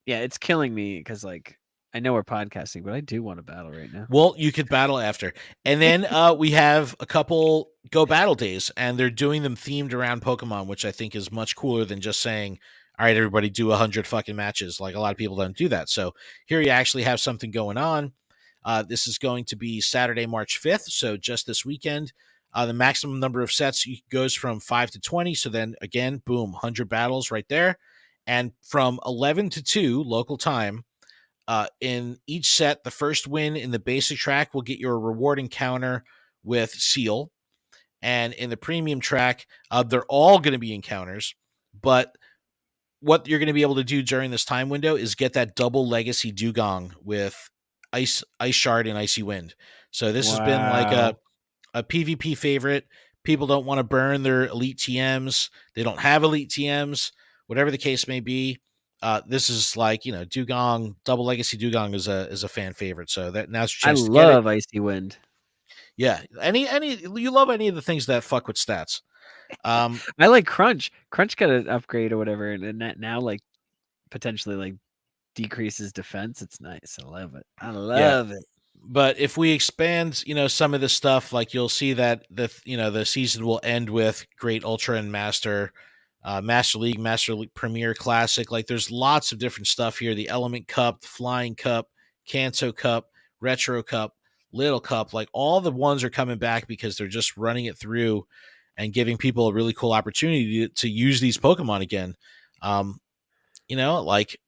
Yeah, it's killing me because like I know we're podcasting, but I do want to battle right now. Well, you could battle after. And then we have a couple Go Battle days, and they're doing them themed around Pokemon, which I think is much cooler than just saying, all right, everybody do 100 fucking matches. Like, a lot of people don't do that. So here you actually have something going on. This is going to be Saturday, March 5th, so just this weekend. The maximum number of sets goes from 5 to 20. So then, again, boom, 100 battles right there. And from 11 to 2 local time, in each set, the first win in the basic track will get you a reward encounter with Seal. And in the premium track, they're all going to be encounters. But what you're going to be able to do during this time window is get that double legacy Dugong with Ice Shard and Icy Wind. So this has been like a PvP favorite. People don't want to burn their elite TMs. They don't have elite TMs, whatever the case may be. This is like, Dugong, double legacy Dugong is a fan favorite. So that now's your I chance to get it. love Icy Wind. Yeah, any you love any of the things that fuck with stats. I like Crunch. Crunch got an upgrade or whatever, and that now like potentially like decreases defense. It's nice. I love it. I Yeah, love it. but if we expand, some of the stuff, like you'll see that the season will end with Great Ultra and Master, Master League Premier Classic. Like there's lots of different stuff here. The Element Cup, the Flying Cup, Kanto Cup, Retro Cup, Little Cup. Like all the ones are coming back because they're just running it through and giving people a really cool opportunity to use these Pokemon again. Like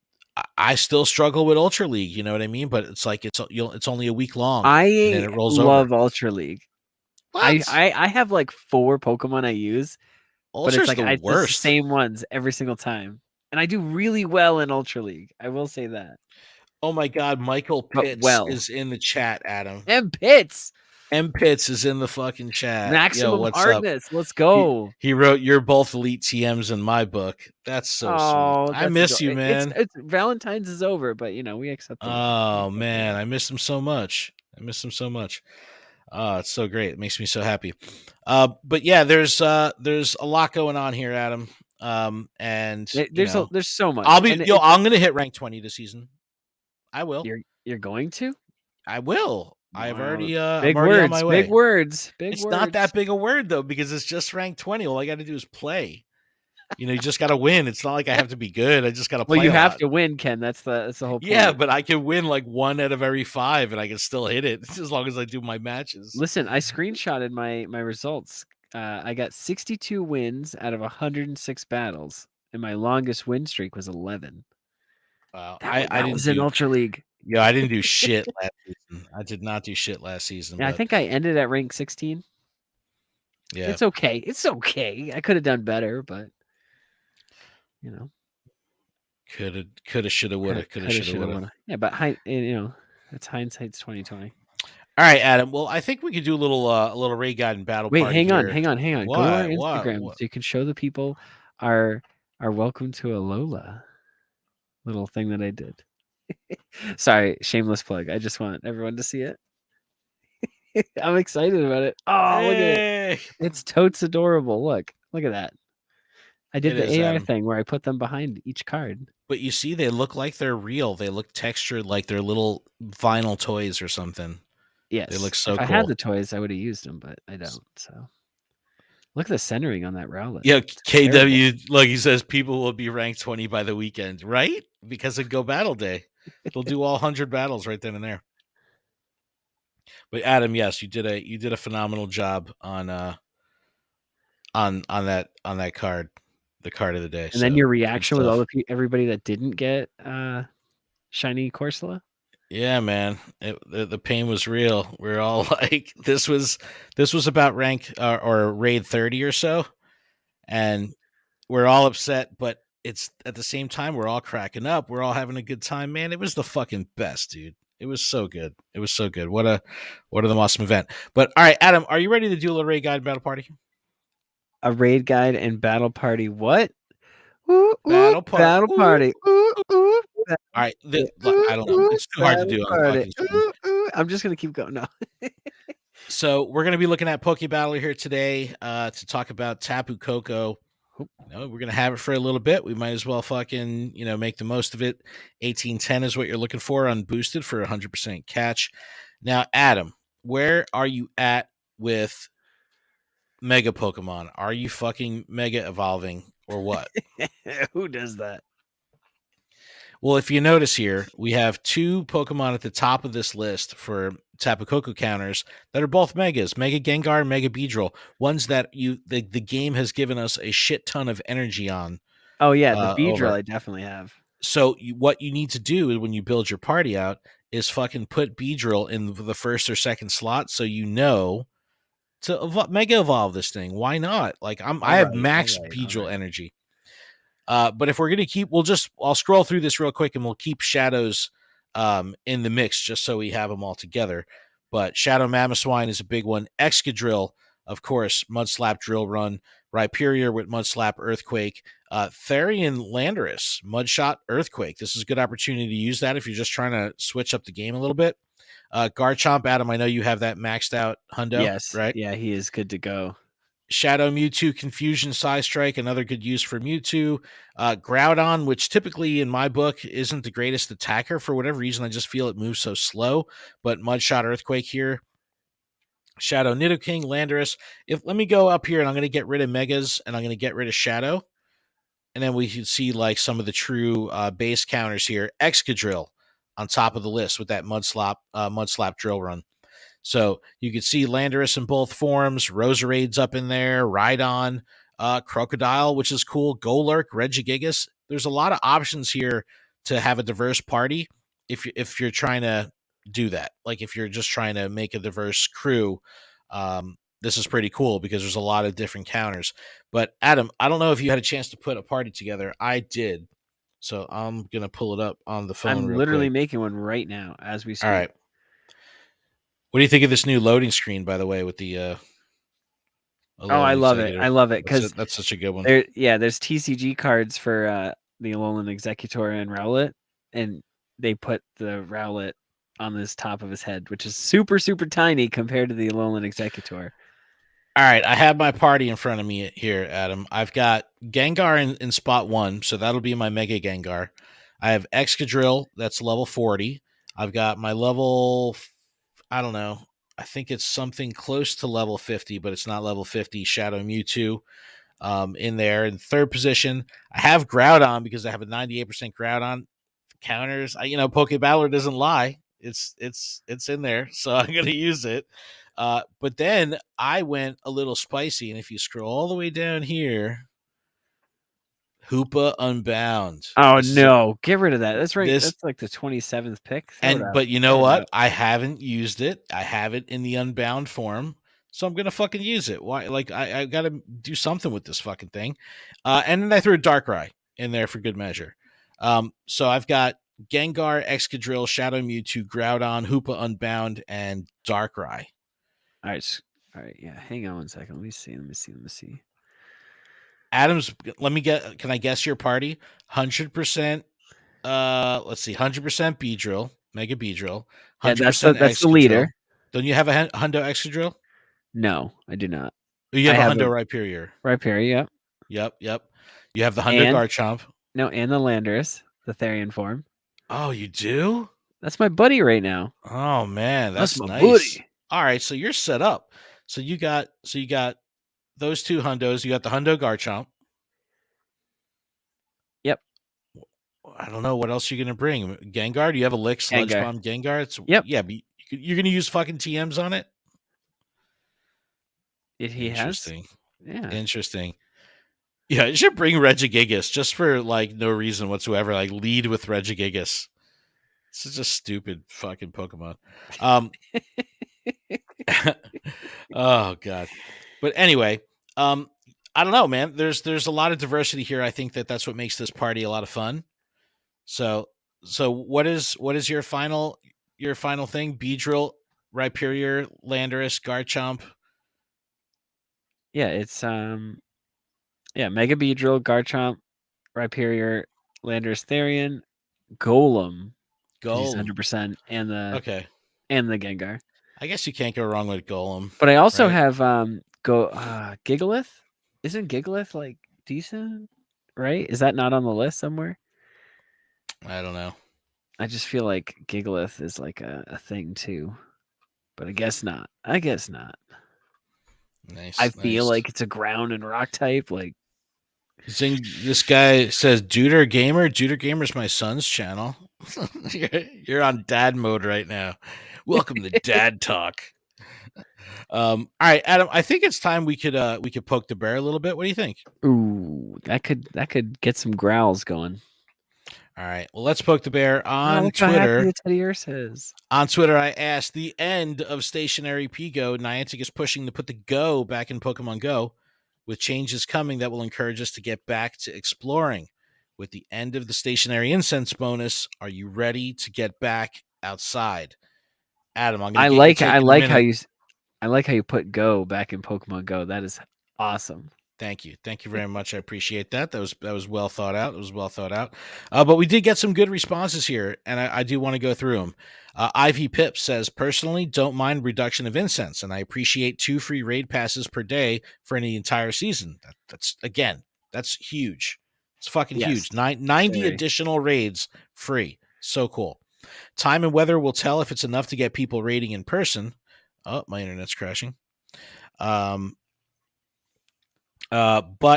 I still struggle with Ultra League, you know what I mean? But it's like it's only a week long and then I it rolls over. love Ultra League. What? I have like 4 Pokemon I use, but it's Ultra's like the it's the worst. same ones every single time. And I do really well in Ultra League. I will say that. Oh my God, Michael But Pitts well. is in the chat, Adam. And Pits. M Pitts is in the fucking chat. Yo, Maximum what's up? hardness. Let's He, go. he wrote, "You're both elite TMs in my book." That's so sweet. Oh, I that's miss you, adorable. man. It's Valentine's is over, but we accept the love. Oh man, I miss him so much. It's so great. It makes me so happy. But yeah, there's a lot going on here, Adam. And There's so much. I'm gonna hit rank 20 this season. I will. You're going to? I will. Wow. I'm already on my way. Big words. It's not that big a word though, because it's just rank 20. All I got to do is play. You just got to win. It's not like I have to be good. I just got to play. Well, you have to win, Ken. That's the whole point. Yeah, but I can win like 1 out of every 5, and I can still hit it as long as I do my matches. Listen, I screenshotted my results. I got 62 wins out of 106 battles, and my longest win streak was 11. Wow, I was in Ultra League. Yeah, I didn't do shit last season. I did not do shit last season. Yeah, I think I ended at rank 16. Yeah, it's okay. It's okay. I could have done better, but coulda, shoulda, woulda, coulda, shoulda, woulda. Yeah, but it's hindsight's 2020. All right, Adam. Well, I think we could do a little raid guide and battle. Wait, party hang on. here. Go to our Instagram so you can show the people our welcome to Alola little thing that I did. Sorry, shameless plug. I just want everyone to see it. I'm excited about it. Oh, look at it. It's totes adorable. Look at that. I did the AR thing where I put them behind each card. But you see, they look like they're real. They look textured like they're little vinyl toys or something. Yes. They look so cool. If I had the toys, I would have used them, but I don't. So look at the centering on that Rowlet. Yeah, KW, look, he says people will be ranked 20 by the weekend, right? Because of Go Battle Day. They'll do all 100 battles right then and there. But Adam, yes, you did a phenomenal job on that card, the card of the day. And then your reaction with everybody that didn't get shiny Corsola. Yeah, man, the pain was real. We're all like, this was about rank or raid 30 or so, and we're all upset. But it's at the same time we're all cracking up. We're all having a good time, man. It was the fucking best, dude. It was so good. What an awesome event. But all right, Adam, are you ready to do a little raid guide battle party? A raid guide and battle party. What? Battle party. All right. I don't know. It's too hard to do on I'm just going to keep going. No. So we're going to be looking at Poké Battle here today to talk about Tapu Koko. We're going to have it for a little bit. We might as well fucking, make the most of it. 1810 is what you're looking for unboosted for 100% catch. Now, Adam, where are you at with Mega Pokemon? Are you fucking Mega Evolving or what? Who does that? Well, if you notice here, we have 2 Pokemon at the top of this list for Tapu Koko counters that are both Megas, Mega Gengar and Mega Beedrill, ones that the game has given us a shit ton of energy on. Oh, yeah, the Beedrill I definitely have. So what you need to do when you build your party out is fucking put Beedrill in the first or second slot so to Mega Evolve this thing. Why not? Like I have max Beedrill energy. But if we're going to keep, I'll scroll through this real quick and we'll keep Shadows in the mix just so we have them all together. But Shadow Mamoswine is a big one. Excadrill, Of course, Mudslap Drill Run, Rhyperior with Mudslap Earthquake, Therian Landorus, Mudshot Earthquake. This is a good opportunity to use that if you're just trying to switch up the game a little bit. Garchomp, Adam, I know you have that maxed out hundo, Yes. right? Yeah, he is good to go. Shadow Mewtwo, Confusion, Psystrike, another good use for Mewtwo. Groudon, which typically in my book isn't the greatest attacker. For whatever reason, I just feel it moves so slow. But Mudshot Earthquake here. Shadow Nidoking, Landorus. Let me go up here and I'm going to get rid of Megas and I'm going to get rid of Shadow. And then we can see like some of the true base counters here. Excadrill on top of the list with that Mudslap Drill Run. So you can see Landorus in both forms, Roserade's up in there, Rhydon, Crocodile, which is cool, Golurk, Regigigas. There's a lot of options here to have a diverse party if you're trying to do that. Like if you're just trying to make a diverse crew, this is pretty cool because there's a lot of different counters. But Adam, I don't know if you had a chance to put a party together. I did. So I'm going to pull it up on the phone I'm real literally quick. making one right now as we speak. All right. What do you think of this new loading screen, by the way, with the Oh, I love it. I love it because that's such a good one. there's TCG cards for the Alolan Executor and Rowlet, and they put the Rowlet on this top of his head, which is super, super tiny compared to the Alolan Executor. All right, I have my party in front of me here, Adam. I've got Gengar in spot 1, so that'll be my Mega Gengar. I have Excadrill, that's level 40. I've got my level, I don't know, I think it's something close to level 50, but it's not level 50, Shadow Mewtwo in there. In third position, I have Groudon because I have a 98% Groudon. Counters, Poké Battler doesn't lie. It's in there, so I'm going to use it. But then I went a little spicy, and if you scroll all the way down here, Hoopa Unbound. Oh no, get rid of that. That's right. This That's like the 27th pick. but you know what? I haven't used it. I have it in the Unbound form, so I'm gonna fucking use it. Why? Like I got to do something with this fucking thing. And then I threw a Darkrai in there for good measure. So I've got Gengar, Excadrill, Shadow Mewtwo, Groudon, Hoopa Unbound, and Darkrai. All right. Yeah, hang on one second. Let me see. Adams, can I guess your party? 100%. Let's see, 100% Beedrill, Mega Beedrill. 100% that's the leader. Don't you have a Hundo Excadrill? No, I do not. You have a Hundo Rhyperior. Rhyperior, yep. Yep. You have the Hundo Garchomp. No, and the Landorus, the Therian form. Oh, you do? That's my buddy right now. Oh man, that's my nice. Buddy. All right, so you're set up. So you got those two Hundos. You got the Hundo Garchomp. Yep. I don't know what else you're gonna bring. Gengar? Do you have a Lick Sludge Bomb Gengar? Yeah, but you're gonna use fucking TMs on it. Interesting. Yeah. Interesting. Yeah, you should bring Regigigas just for like no reason whatsoever. Like lead with Regigigas. This is just stupid fucking Pokemon. Oh god. But anyway, I don't know, man. There's a lot of diversity here. I think that's what makes this party a lot of fun. So what is your final thing? Beedrill, Rhyperior, Landorus, Garchomp. Yeah, it's Mega Beedrill, Garchomp, Rhyperior, Landorus, Therian, Golem. 100%, and the Gengar. I guess you can't go wrong with Golem. But I also have Gigalith. Isn't Gigalith like decent? Right? Is that not on the list somewhere? I don't know. I just feel like Gigalith is like a thing too. But I guess not. Nice. I feel like it's a ground and rock type. Like this guy says Duder Gamer. Duder Gamer's my son's channel. You're on dad mode right now. Welcome to Dad Talk. All right, Adam. I think it's time we could poke the bear a little bit. What do you think? Ooh, that could get some growls going. All right. Well, let's poke the bear on Twitter. On Twitter, I asked the end of Stationary P-Go. Niantic is pushing to put the Go back in Pokemon Go, with changes coming that will encourage us to get back to exploring. With the end of the Stationary Incense bonus, are you ready to get back outside? Adam, I'm going to I like how you I like how you put Go back in Pokemon Go. That is awesome. Thank you. Thank you very much. I appreciate that. That was well thought out. It was well thought out. But we did get some good responses here, and I do want to go through them. Ivy Pip says, personally, don't mind reduction of incense, and I appreciate 2 free raid passes per day for the entire season. That's huge. It's fucking Yes. huge. 90 Very. additional raids free. So cool. Time and weather will tell if it's enough to get people raiding in person. Oh, my internet's crashing. But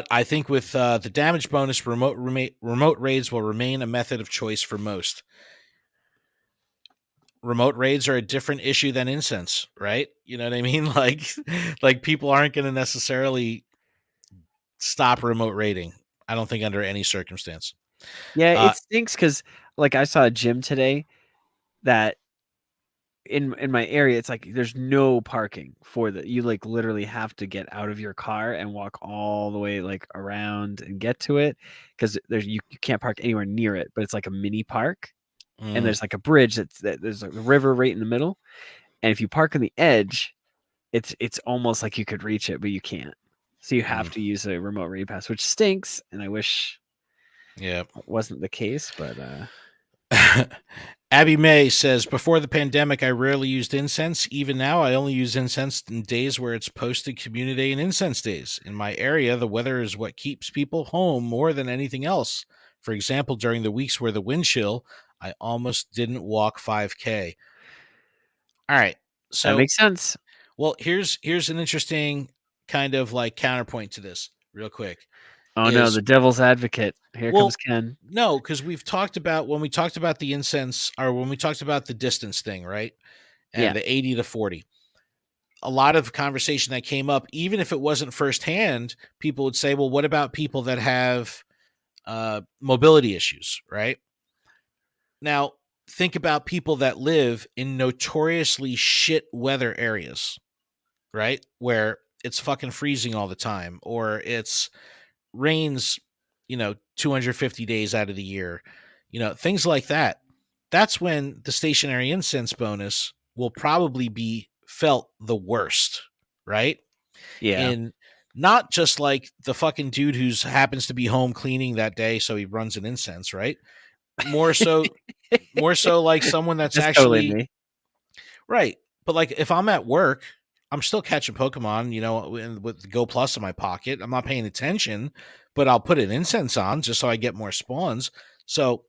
I think with the damage bonus, remote raids will remain a method of choice for most. Remote raids are a different issue than incense, right? You know what I mean? Like people aren't going to necessarily stop remote raiding. I don't think under any circumstance. Yeah, it stinks because like I saw a gym today that in my area, it's like there's no parking for you like literally have to get out of your car and walk all the way like around and get to it because you can't park anywhere near it, but it's like a mini park and there's like a bridge there's like a river right in the middle, and if you park on the edge, it's almost like you could reach it, but you can't. So you have to use a remote raid pass, which stinks, and I wish it wasn't the case, but Abby May says, before the pandemic, I rarely used incense. Even now, I only use incense in days where it's posted community day and incense days. In my area, the weather is what keeps people home more than anything else. For example, during the weeks where the wind chill, I almost didn't walk 5K. All right. So that makes sense. Well, here's an interesting kind of like counterpoint to this, real quick. Oh no, the devil's advocate. Here comes Ken. No, because we've talked about when we talked about the incense, or when we talked about the distance thing, right? And the 80 to 40. A lot of conversation that came up, even if it wasn't firsthand, people would say, well, what about people that have mobility issues, right? Now, think about people that live in notoriously shit weather areas, right? Where it's fucking freezing all the time, or it's rains, 250 days out of the year, things like that. That's when the stationary incense bonus will probably be felt the worst, right? Yeah. And not just like the fucking dude who's happens to be home cleaning that day, so he runs an incense, right? More so like someone that's actually totally me. Right. But like if I'm at work, I'm still catching Pokemon, with the Go Plus in my pocket. I'm not paying attention, but I'll put an incense on just so I get more spawns. So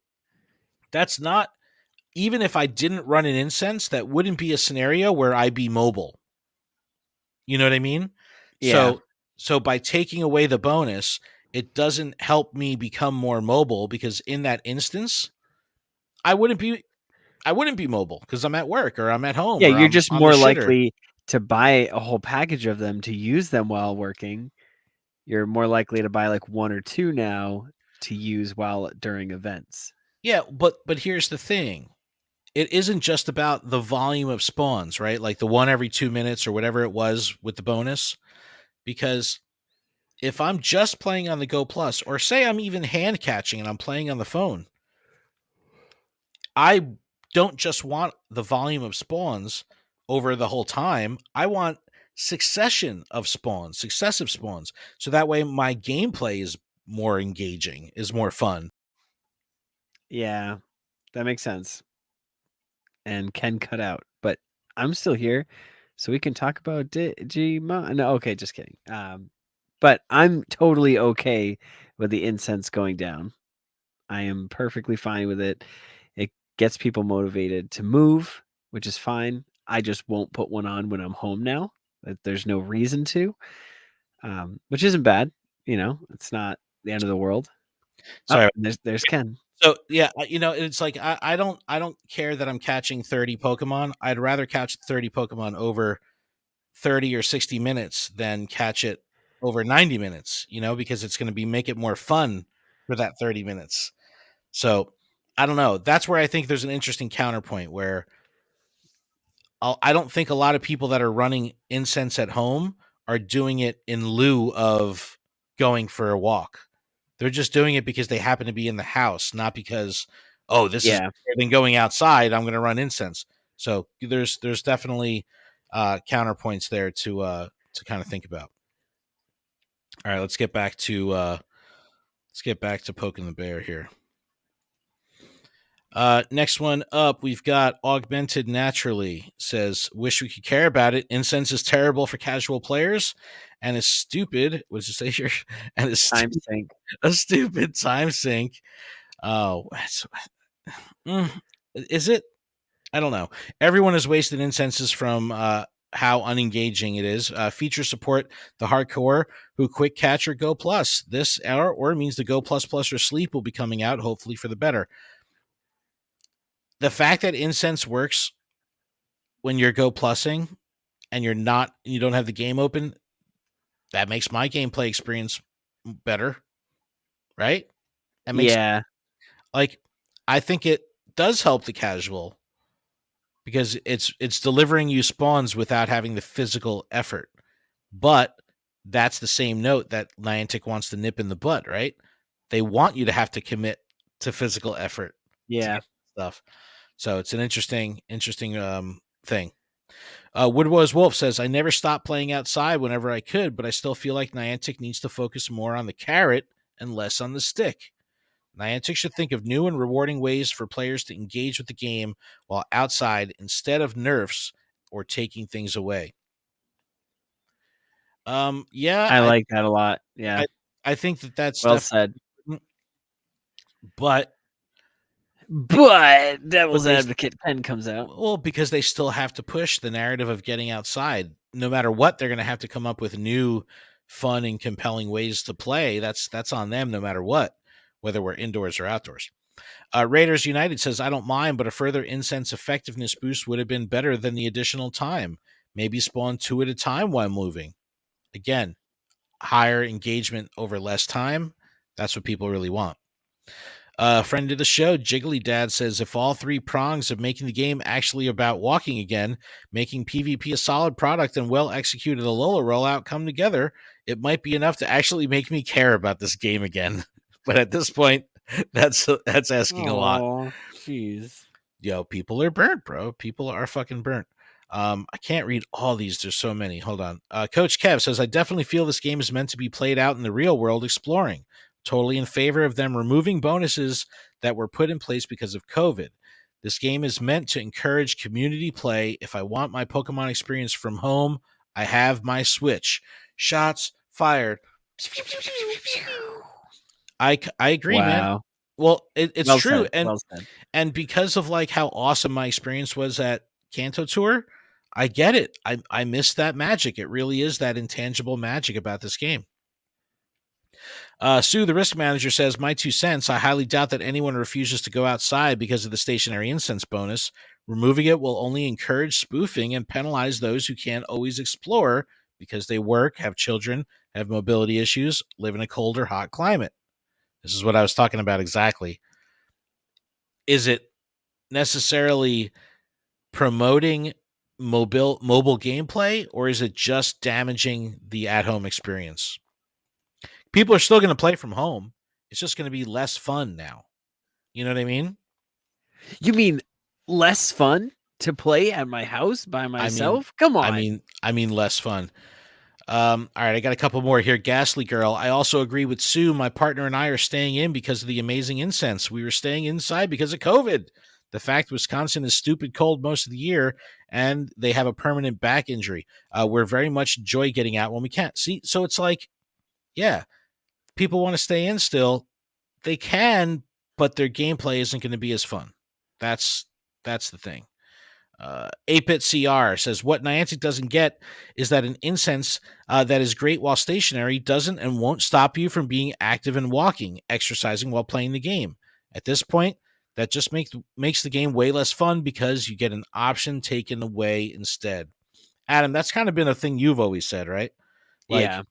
that's not, even if I didn't run an incense, that wouldn't be a scenario where I'd be mobile. You know what I mean? Yeah. So by taking away the bonus, it doesn't help me become more mobile, because in that instance, I wouldn't be mobile because I'm at work or I'm at home. Yeah, or you're I'm just on the more shitter. likely to buy a whole package of them to use them while working. You're more likely to buy like 1 or 2 now to use during events. Yeah, but here's the thing. It isn't just about the volume of spawns, right? Like the one every 2 minutes or whatever it was with the bonus. Because if I'm just playing on the Go Plus, or say I'm even hand catching and I'm playing on the phone, I don't just want the volume of spawns over the whole time. I want successive spawns. So that way my gameplay is more engaging, is more fun. Yeah, that makes sense. And Ken cut out, but I'm still here, so we can talk about Digimon. No, okay, just kidding. But I'm totally okay with the incense going down. I am perfectly fine with it. It gets people motivated to move, which is fine. I just won't put one on when I'm home now. There's no reason to, which isn't bad. It's not the end of the world. Sorry. There's Ken. So yeah, it's like I don't care that I'm catching 30 Pokemon. I'd rather catch 30 Pokemon over 30 or 60 minutes than catch it over 90 minutes, because it's going to make it more fun for that 30 minutes. So I don't know. That's where I think there's an interesting counterpoint where I don't think a lot of people that are running incense at home are doing it in lieu of going for a walk. They're just doing it because they happen to be in the house, not because, this is better than going outside. I'm going to run incense. So there's definitely counterpoints there to kind of think about. All right, let's get back to poking the bear here. Next one up, we've got Augmented Naturally. Says, wish we could care about it. Incense is terrible for casual players and is stupid. What does it say here? And is Time sink. a stupid time sink. Oh, is it? I don't know. Everyone has wasted incenses from how unengaging it is. Feature support the hardcore who quick catch or Go Plus. This or means the Go Plus Plus or Sleep will be coming out, hopefully for the better. The fact that Incense works when you're Go Plussing and you don't have the game open, that makes my gameplay experience better, right? That makes, Yeah. like, I think it does help the casual because it's delivering you spawns without having the physical effort. But that's the same note that Niantic wants to nip in the butt, right? They want you to have to commit to physical effort. Yeah. Stuff. So it's an interesting thing. Woodrose Wolf says, I never stopped playing outside whenever I could, but I still feel like Niantic needs to focus more on the carrot and less on the stick. Niantic should think of new and rewarding ways for players to engage with the game while outside instead of nerfs or taking things away. Yeah, I like that a lot. Yeah. I think that's well said. But Devil's Advocate pen comes out. Well, because they still have to push the narrative of getting outside. No matter what, they're going to have to come up with new, fun and compelling ways to play. That's on them, no matter what, whether we're indoors or outdoors. Raiders United says, I don't mind, but a further Incense effectiveness boost would have been better than the additional time. Maybe spawn 2 at a time while moving. Again, higher engagement over less time. That's what people really want. Friend of the show, Jiggly Dad, says, if all 3 prongs of making the game actually about walking again, making PvP a solid product and well-executed Alola rollout come together, it might be enough to actually make me care about this game again. But at this point, that's asking a lot. Jeez. Yo, people are burnt, bro. People are fucking burnt. I can't read all these. There's so many. Hold on. Coach Kev says, I definitely feel this game is meant to be played out in the real world exploring. Totally in favor of them removing bonuses that were put in place because of COVID. This game is meant to encourage community play. If I want my Pokemon experience from home, I have my Switch. Shots fired. I agree, man. Well, it's well true. said. And because of like how awesome my experience was at Kanto Tour, I get it. I miss that magic. It really is that intangible magic about this game. Sue, the risk manager, says, my 2 cents, I highly doubt that anyone refuses to go outside because of the stationary incense bonus. Removing it will only encourage spoofing and penalize those who can't always explore because they work, have children, have mobility issues, live in a cold or hot climate. This is what I was talking about exactly. Is it necessarily promoting mobile gameplay, or is it just damaging the at-home experience? People are still going to play from home. It's just going to be less fun now. You know what I mean? You mean less fun to play at my house by myself? Come on. I mean less fun. All right, I got a couple more here. Ghastly Girl. I also agree with Sue. My partner and I are staying in because of the amazing incense. We were staying inside because of COVID. The fact Wisconsin is stupid cold most of the year, and they have a permanent back injury. We're very much enjoy getting out when we can. See, so it's like, yeah, people want to stay in still. They can, but their gameplay isn't going to be as fun. That's the thing. 8-Bit CR says, what Niantic doesn't get is that an incense that is great while stationary doesn't and won't stop you from being active and walking, exercising while playing the game. At this point, that just makes the game way less fun because you get an option taken away instead. Adam, that's kind of been a thing you've always said, right? Like, yeah.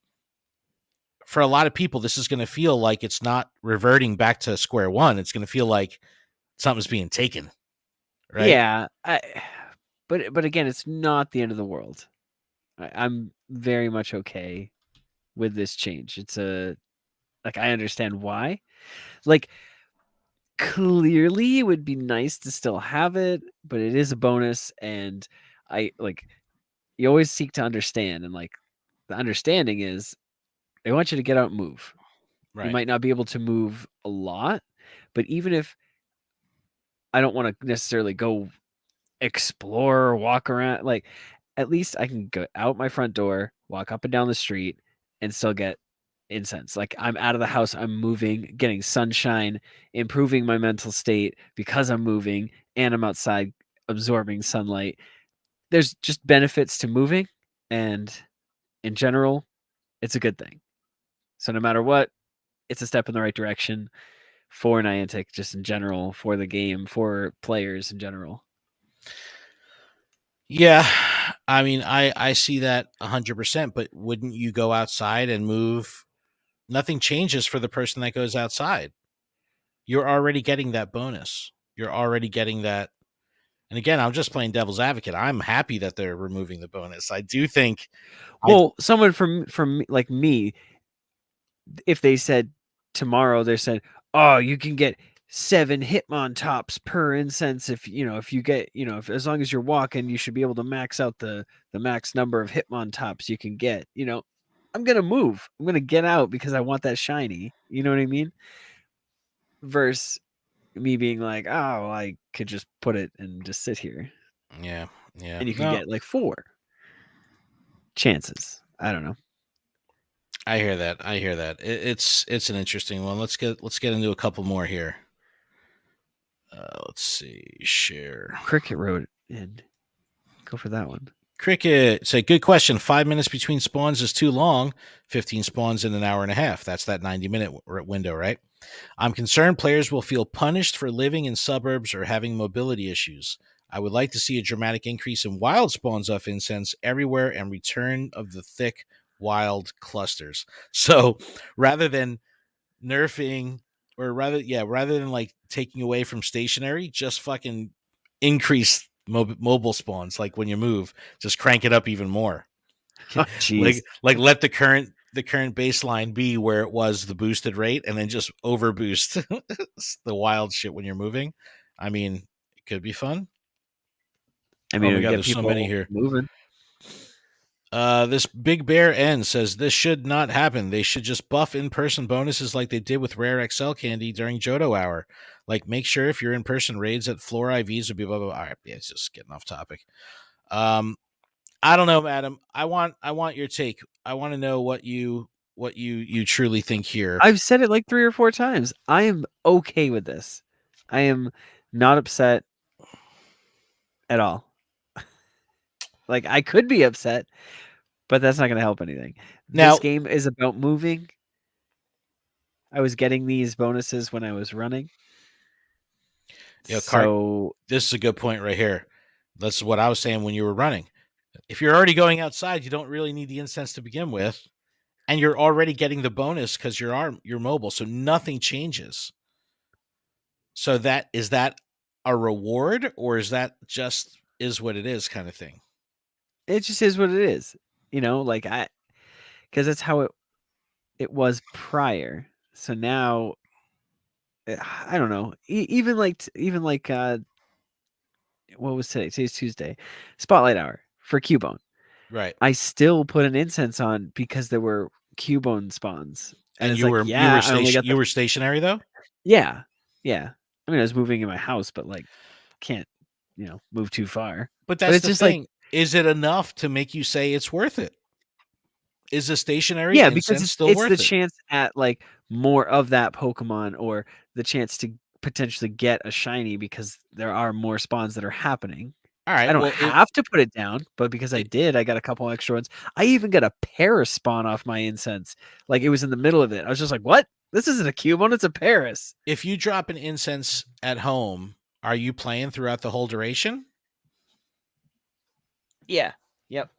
For a lot of people, this is going to feel like it's not reverting back to square one. It's going to feel like something's being taken, right? Yeah. But again, it's not the end of the world. I'm very much okay with this change. It's I understand why. Like, clearly it would be nice to still have it, but it is a bonus, and I you always seek to understand, and like the understanding is they want you to get out and move. You Right. might not be able to move a lot, but even if I don't want to necessarily go explore or walk around, like at least I can go out my front door, walk up and down the street, and still get incense. Like I'm out of the house, I'm moving, getting sunshine, improving my mental state because I'm moving and I'm outside absorbing sunlight. There's just benefits to moving, and in general, it's a good thing. So no matter what, it's a step in the right direction for Niantic, just in general, for the game, for players in general. Yeah, I mean, I see that 100%. But wouldn't you go outside and move? Nothing changes for the person that goes outside. You're already getting that bonus. You're already getting that. And again, I'm just playing devil's advocate. I'm happy that they're removing the bonus. I do think. Well, someone from like me, if they said tomorrow, they said, "Oh, you can get 7 Hitmontopps per incense if you get if as long as you're walking, you should be able to max out the max number of Hitmontopps you can get." I'm gonna move. I'm gonna get out because I want that shiny. You know what I mean? Versus me being like, "Oh, I could just put it and just sit here." Yeah, And you could no, get like 4 chances. I don't know. I hear that. I hear that. It's an interesting one. Let's get into a couple more here. Let's see. Share. Cricket wrote in. Go for that one. Cricket say, good question. 5 minutes between spawns is too long. 15 spawns in an hour and a half. That's that 90-minute window, right? I'm concerned players will feel punished for living in suburbs or having mobility issues. I would like to see a dramatic increase in wild spawns off incense everywhere and return of the thick wild clusters. So rather than nerfing, or rather than like taking away from stationary, just fucking increase mobile spawns. Like when you move, just crank it up even more. Oh, jeez. like let the current baseline be where it was the boosted rate, and then just over boost the wild shit when you're moving. I mean, it could be fun. I Oh mean, my it'll god, get there's so many people here. moving. This Big Bear N says this should not happen. They should just buff in-person bonuses like they did with Rare XL candy during Johto Hour. Like, make sure if you're in-person raids at floor IVs would be blah, blah, blah. All right, yeah, it's just getting off topic. I don't know, Adam. I want your take. I want to know what you truly think here. I've said it like 3 or 4 times. I am okay with this. I am not upset at all. Like, I could be upset, but that's not going to help anything. Now, This game is about moving. I was getting these bonuses when I was running. Cart, So this is a good point right here. That's what I was saying when you were running. If you're already going outside, you don't really need the incense to begin with, and you're already getting the bonus because you're mobile, so nothing changes. So that a reward, or is that just is what it is kind of thing? it just is what it is. Like because that's how it was prior. So now I don't know. Even like what was today? Today's Tuesday. Spotlight hour for Cubone. Right. I still put an incense on because there were Cubone spawns. And it's you like, were yeah, I only got you were stationary though? Yeah. Yeah. I mean, I was moving in my house, but like can't, move too far. But But that's it's the just like, thing. Is it enough to make you say it's worth it? Is the stationary yeah, because incense it's still it's the worth it? chance at like more of that Pokemon, or the chance to potentially get a shiny because there are more spawns that are happening. All I right. don't Well, have to put it down, but because I did, I got a couple extra ones. I even got a Paris spawn off my incense. Like it was in the middle of it. I was just like, what? This isn't a Cubone, it's a Paris. if you drop an incense at home, are you playing throughout the whole duration? Yeah. Yep.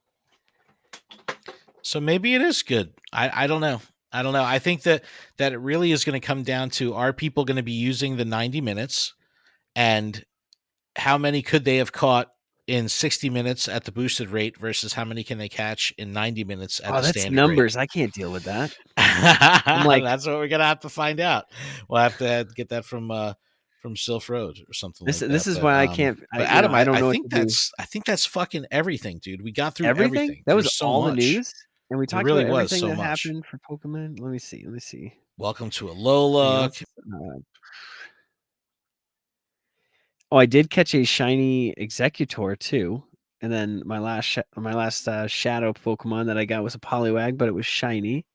So maybe it is good. I don't know. I don't know. I think that it really is going to come down to, are people going to be using the 90 minutes, and how many could they have caught in 60 minutes at the boosted rate versus how many can they catch in 90 minutes at Oh, the that's standard rate? numbers. I can't deal with that. I'm like, That's what we're gonna have to find out. We'll have to get that from from Sylph Road or something This like that. this is But, why I can't. but Adam, I don't I know what think to do. I think that's fucking everything, dude. We got through Everything? That was There's so all the much. news, and we There talked really about was everything so that much. happened for Pokemon. Let me see. Welcome to Anything Alola. else? Oh, I did catch a shiny Executor too, and then my last Shadow Pokemon that I got was a Poliwag, but it was shiny.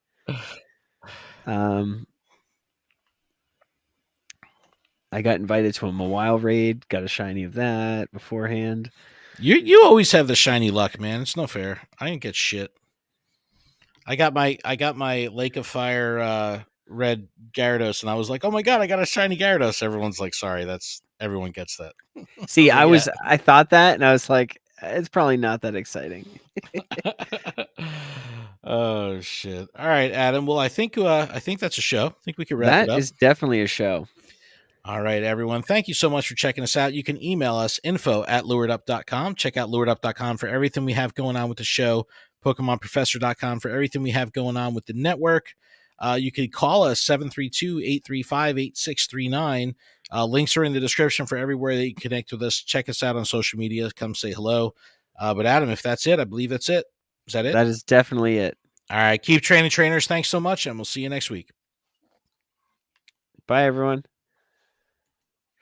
I got invited to a Mawile raid, got a shiny of that beforehand. You always have the shiny luck, man. It's no fair. I didn't get shit. I got my Lake of Fire red Gyarados, and I was like, oh my god, I got a shiny Gyarados. Everyone's like, sorry, everyone gets that. See, Yeah. I thought that, and I was like, it's probably not that exciting. Oh shit! All right, Adam. Well, I think that's a show. I think we can wrap it That up. is definitely a show. All right, everyone. Thank you so much for checking us out. You can email us info@luredup.com. Check out luredup.com for everything we have going on with the show. PokemonProfessor.com for everything we have going on with the network. You can call us 732-835-8639. Links are in the description for everywhere that you can connect with us. Check us out on social media. Come say hello. But Adam, if that's it, I believe that's it. Is that it? That is definitely it. All right. Keep training, trainers. Thanks so much, and we'll see you next week. Bye, everyone.